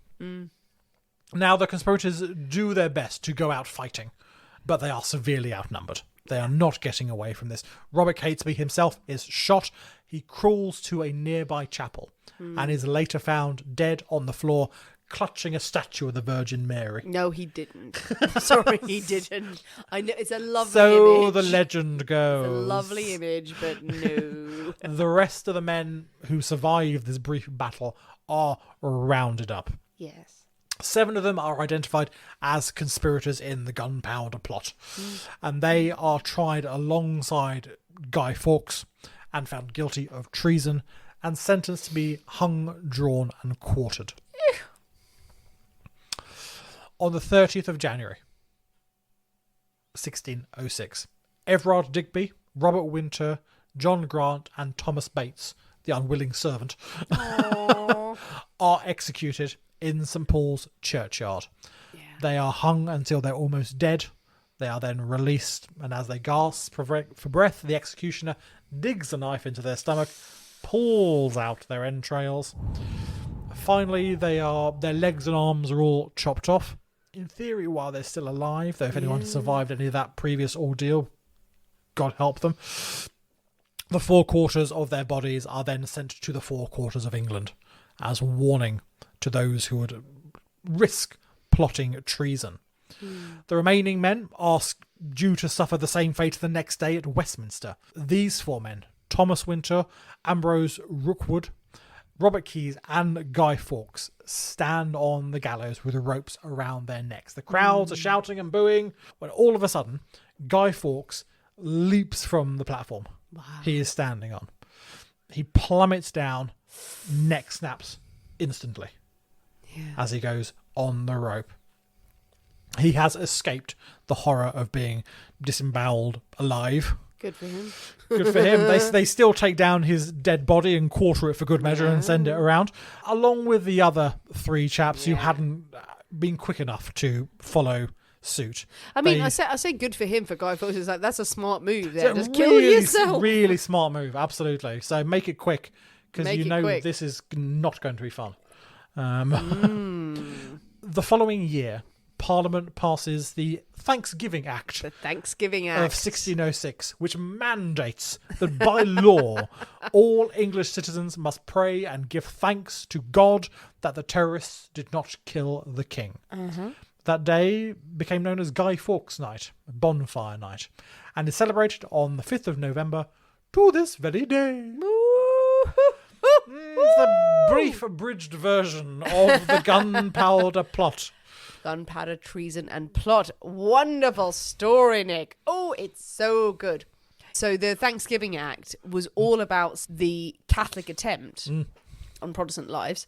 Now, the conspirators do their best to go out fighting, but they are severely outnumbered. They are not getting away from this. Robert Catesby himself is shot. He crawls to a nearby chapel and is later found dead on the floor, clutching a statue of the Virgin Mary. No, he didn't. Sorry, he didn't. I know it's a lovely so image. The legend goes. It's a lovely image, but no. The rest of the men who survived this brief battle are rounded up. Yes. 7 of them are identified as conspirators in the Gunpowder Plot, and they are tried alongside Guy Fawkes and found guilty of treason and sentenced to be hung, drawn and quartered. On the 30th of January 1606, Everard Digby, Robert Winter, John Grant and Thomas Bates, the unwilling servant, are executed in St. Paul's churchyard. Yeah. They are hung until they're almost dead. They are then released, and as they gasp for breath, the executioner digs a knife into their stomach, pulls out their entrails. Finally, their legs and arms are all chopped off. In theory, while they're still alive, though if anyone has survived any of that previous ordeal, God help them. The 4 quarters of their bodies are then sent to the 4 quarters of England as warning to those who would risk plotting treason. The remaining men are due to suffer the same fate the next day at Westminster. These 4 men, Thomas Winter, Ambrose Rookwood, Robert Keyes and Guy Fawkes, stand on the gallows with ropes around their necks. The crowds are shouting and booing when all of a sudden Guy Fawkes leaps from the platform he is standing on. He plummets down, neck snaps instantly as he goes on the rope. He has escaped the horror of being disemboweled alive. Good for him. Good for him. They still take down his dead body and quarter it for good measure and send it around, along with the other 3 chaps who hadn't been quick enough to follow suit. I mean, I say good for him for Guy Fawkes. It's like, that's a smart move there. Just kill yourself. Really smart move, absolutely. So make it quick, because you know this is not going to be fun. The following year, Parliament passes the Thanksgiving Act. The Thanksgiving Act of 1606, which mandates that by law, all English citizens must pray and give thanks to God that the terrorists did not kill the king. That day became known as Guy Fawkes Night, Bonfire Night, and is celebrated on the 5th of November to this very day. It's the brief, abridged version of the Gunpowder Plot. Gunpowder, treason and plot. Wonderful story, Nick. Oh, it's so good. So the Thanksgiving Act was all about the Catholic attempt on Protestant lives.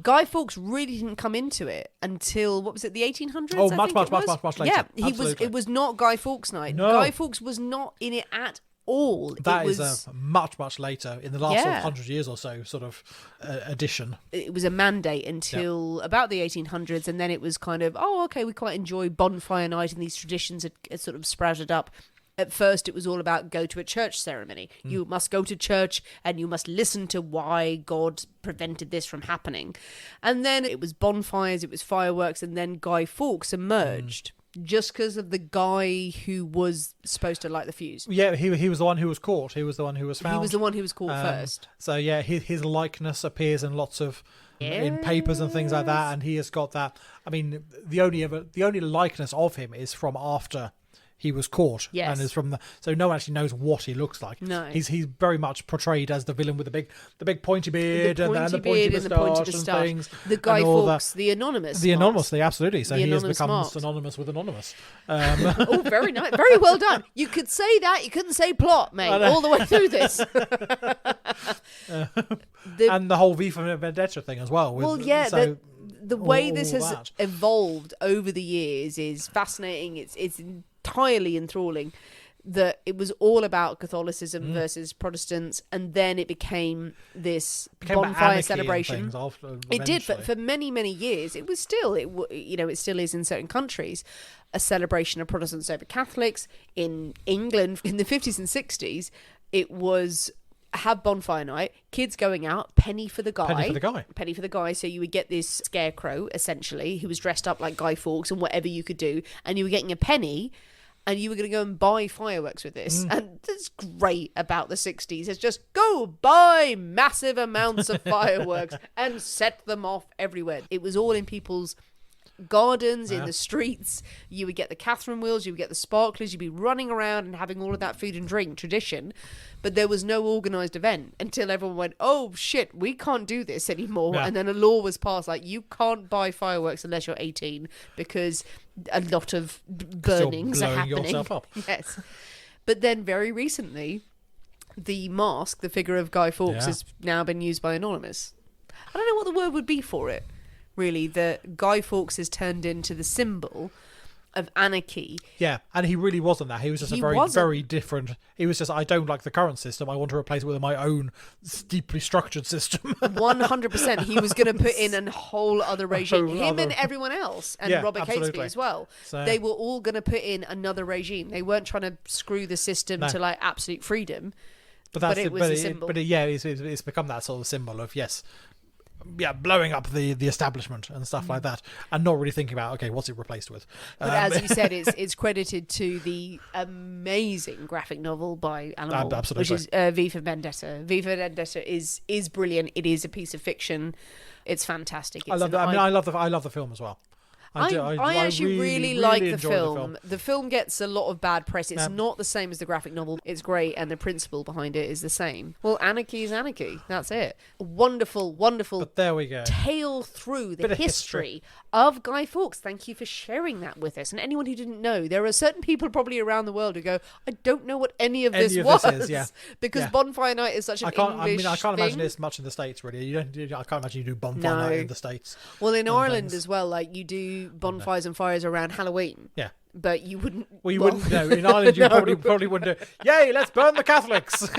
Guy Fawkes really didn't come into it until, what was it, the 1800s? Oh, I much think later. Yeah, Absolutely. it was not Guy Fawkes night. No. Guy Fawkes was not in it at all. That it is was a much later, in the last sort of 100 years or so, sort of addition. It was a mandate until about the 1800s, and then it was kind of, oh, okay, we quite enjoy bonfire night, and these traditions had sort of sprouted up. At first, it was all about go to a church ceremony. You must go to church and you must listen to why God prevented this from happening. And then it was bonfires, it was fireworks, and then Guy Fawkes emerged. Just because of the guy who was supposed to light the fuse. Yeah, he was the one who was caught. He was the one who was found. He was the one who was caught first. So yeah, his likeness appears in lots of in papers and things like that, and he has got that. I mean, the only likeness of him is from after he was caught, and is from so no one actually knows what he looks like. No, he's very much portrayed as the villain with the big pointy beard and the pointy moustache and things. The Guy Fawkes, the anonymous, absolutely. So he has become mask. synonymous with anonymous. Oh, very nice, very well done. You could say that, you couldn't say plot, mate, all the way through this. And the whole V for Vendetta thing as well. The way this has evolved over the years is fascinating. It's entirely enthralling. That it was all about Catholicism versus Protestants, and then it became this bonfire celebration. It did, but for many years, it was still it still is in certain countries a celebration of Protestants over Catholics. In England, in the 50s and 60s, it was have bonfire night, kids going out, penny for the guy. So you would get this scarecrow essentially who was dressed up like Guy Fawkes and whatever you could do, and you were getting a penny. And you were going to go and buy fireworks with this. And that's great about the 60s. It's just go buy massive amounts of fireworks and set them off everywhere. It was all in people's gardens, in the streets. You would get the Catherine wheels, you would get the sparklers, you'd be running around and having all of that food and drink tradition. But there was no organised event until everyone went, oh shit, we can't do this anymore. And then a law was passed like, you can't buy fireworks unless you're 18 because a lot of burnings are happening. Yourself up. Yes. But then very recently, the mask, the figure of Guy Fawkes, has now been used by Anonymous. I don't know what the word would be for it, really. That Guy Fawkes has turned into the symbol of anarchy. Yeah, and he really wasn't that. He was just very different. He was just, I don't like the current system. I want to replace it with my own deeply structured system. 100%. He was going to put in a whole other regime. And everyone else, and Robert Catesby as well. So, they were all going to put in another regime. They weren't trying to screw the system to like absolute freedom. But it was a symbol. It's become that sort of symbol of blowing up the establishment and stuff like that, and not really thinking about, okay, what's it replaced with? But as you said, it's credited to the amazing graphic novel by Alan Moore, which is V for Vendetta. V for Vendetta is brilliant. It is a piece of fiction. It's fantastic. I love that. I love the film as well. I actually really like the film. The film gets a lot of bad press. It's not the same as the graphic novel. It's great, and the principle behind it is the same. Well, anarchy is anarchy. That's it. A wonderful, wonderful but there we go. Tale through the history of Guy Fawkes. Thank you for sharing that with us. And anyone who didn't know, there are certain people probably around the world who go, I don't know what any of this was. Because Bonfire Night is such an English I can't thing. imagine this much in the States, really. I can't imagine you do Bonfire Night in the States. Well, in Ireland as well, like you do bonfires and fires around Halloween. Yeah. But you wouldn't... Well, you wouldn't know. In Ireland, you probably wouldn't do, yay, let's burn the Catholics.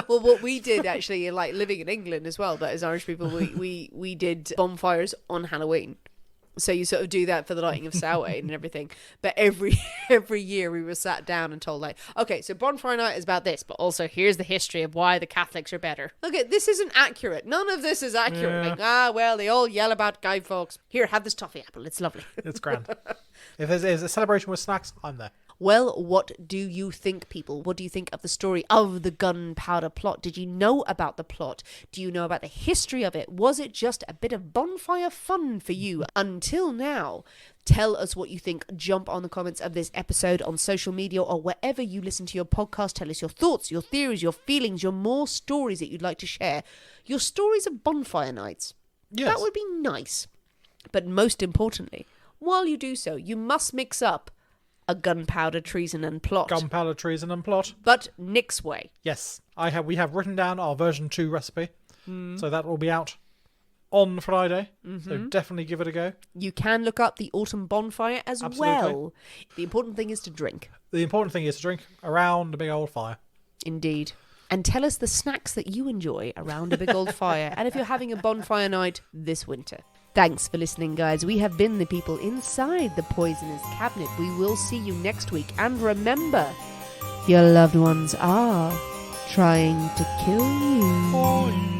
Well, what we did actually, like living in England as well, but as Irish people, we did bonfires on Halloween. So you sort of do that for the lighting of Samhain and everything. But every year we were sat down and told, like, okay, so Bonfire Night is about this, but also here's the history of why the Catholics are better. Okay, this isn't accurate. None of this is accurate. Yeah. Like, well, they all yell about Guy Fawkes. Here, have this toffee apple. It's lovely. It's grand. If there's a celebration with snacks, I'm there. Well, what do you think, people? What do you think of the story of the Gunpowder Plot? Did you know about the plot? Do you know about the history of it? Was it just a bit of bonfire fun for you until now? Tell us what you think. Jump on the comments of this episode on social media or wherever you listen to your podcast. Tell us your thoughts, your theories, your feelings, your more stories that you'd like to share. Your stories of bonfire nights. Yes. That would be nice. But most importantly, while you do so, you must mix up a gunpowder treason and plot. Gunpowder treason and plot. But Nick's way. Yes, we have written down our version 2 recipe, so that will be out on Friday. So definitely give it a go. You can look up the autumn bonfire as well. The important thing is to drink. The important thing is to drink around a big old fire. Indeed. And tell us the snacks that you enjoy around a big old fire, and if you're having a bonfire night this winter. Thanks for listening, guys. We have been the people inside the poisoner's cabinet. We will see you next week. And remember, your loved ones are trying to kill you. Bye.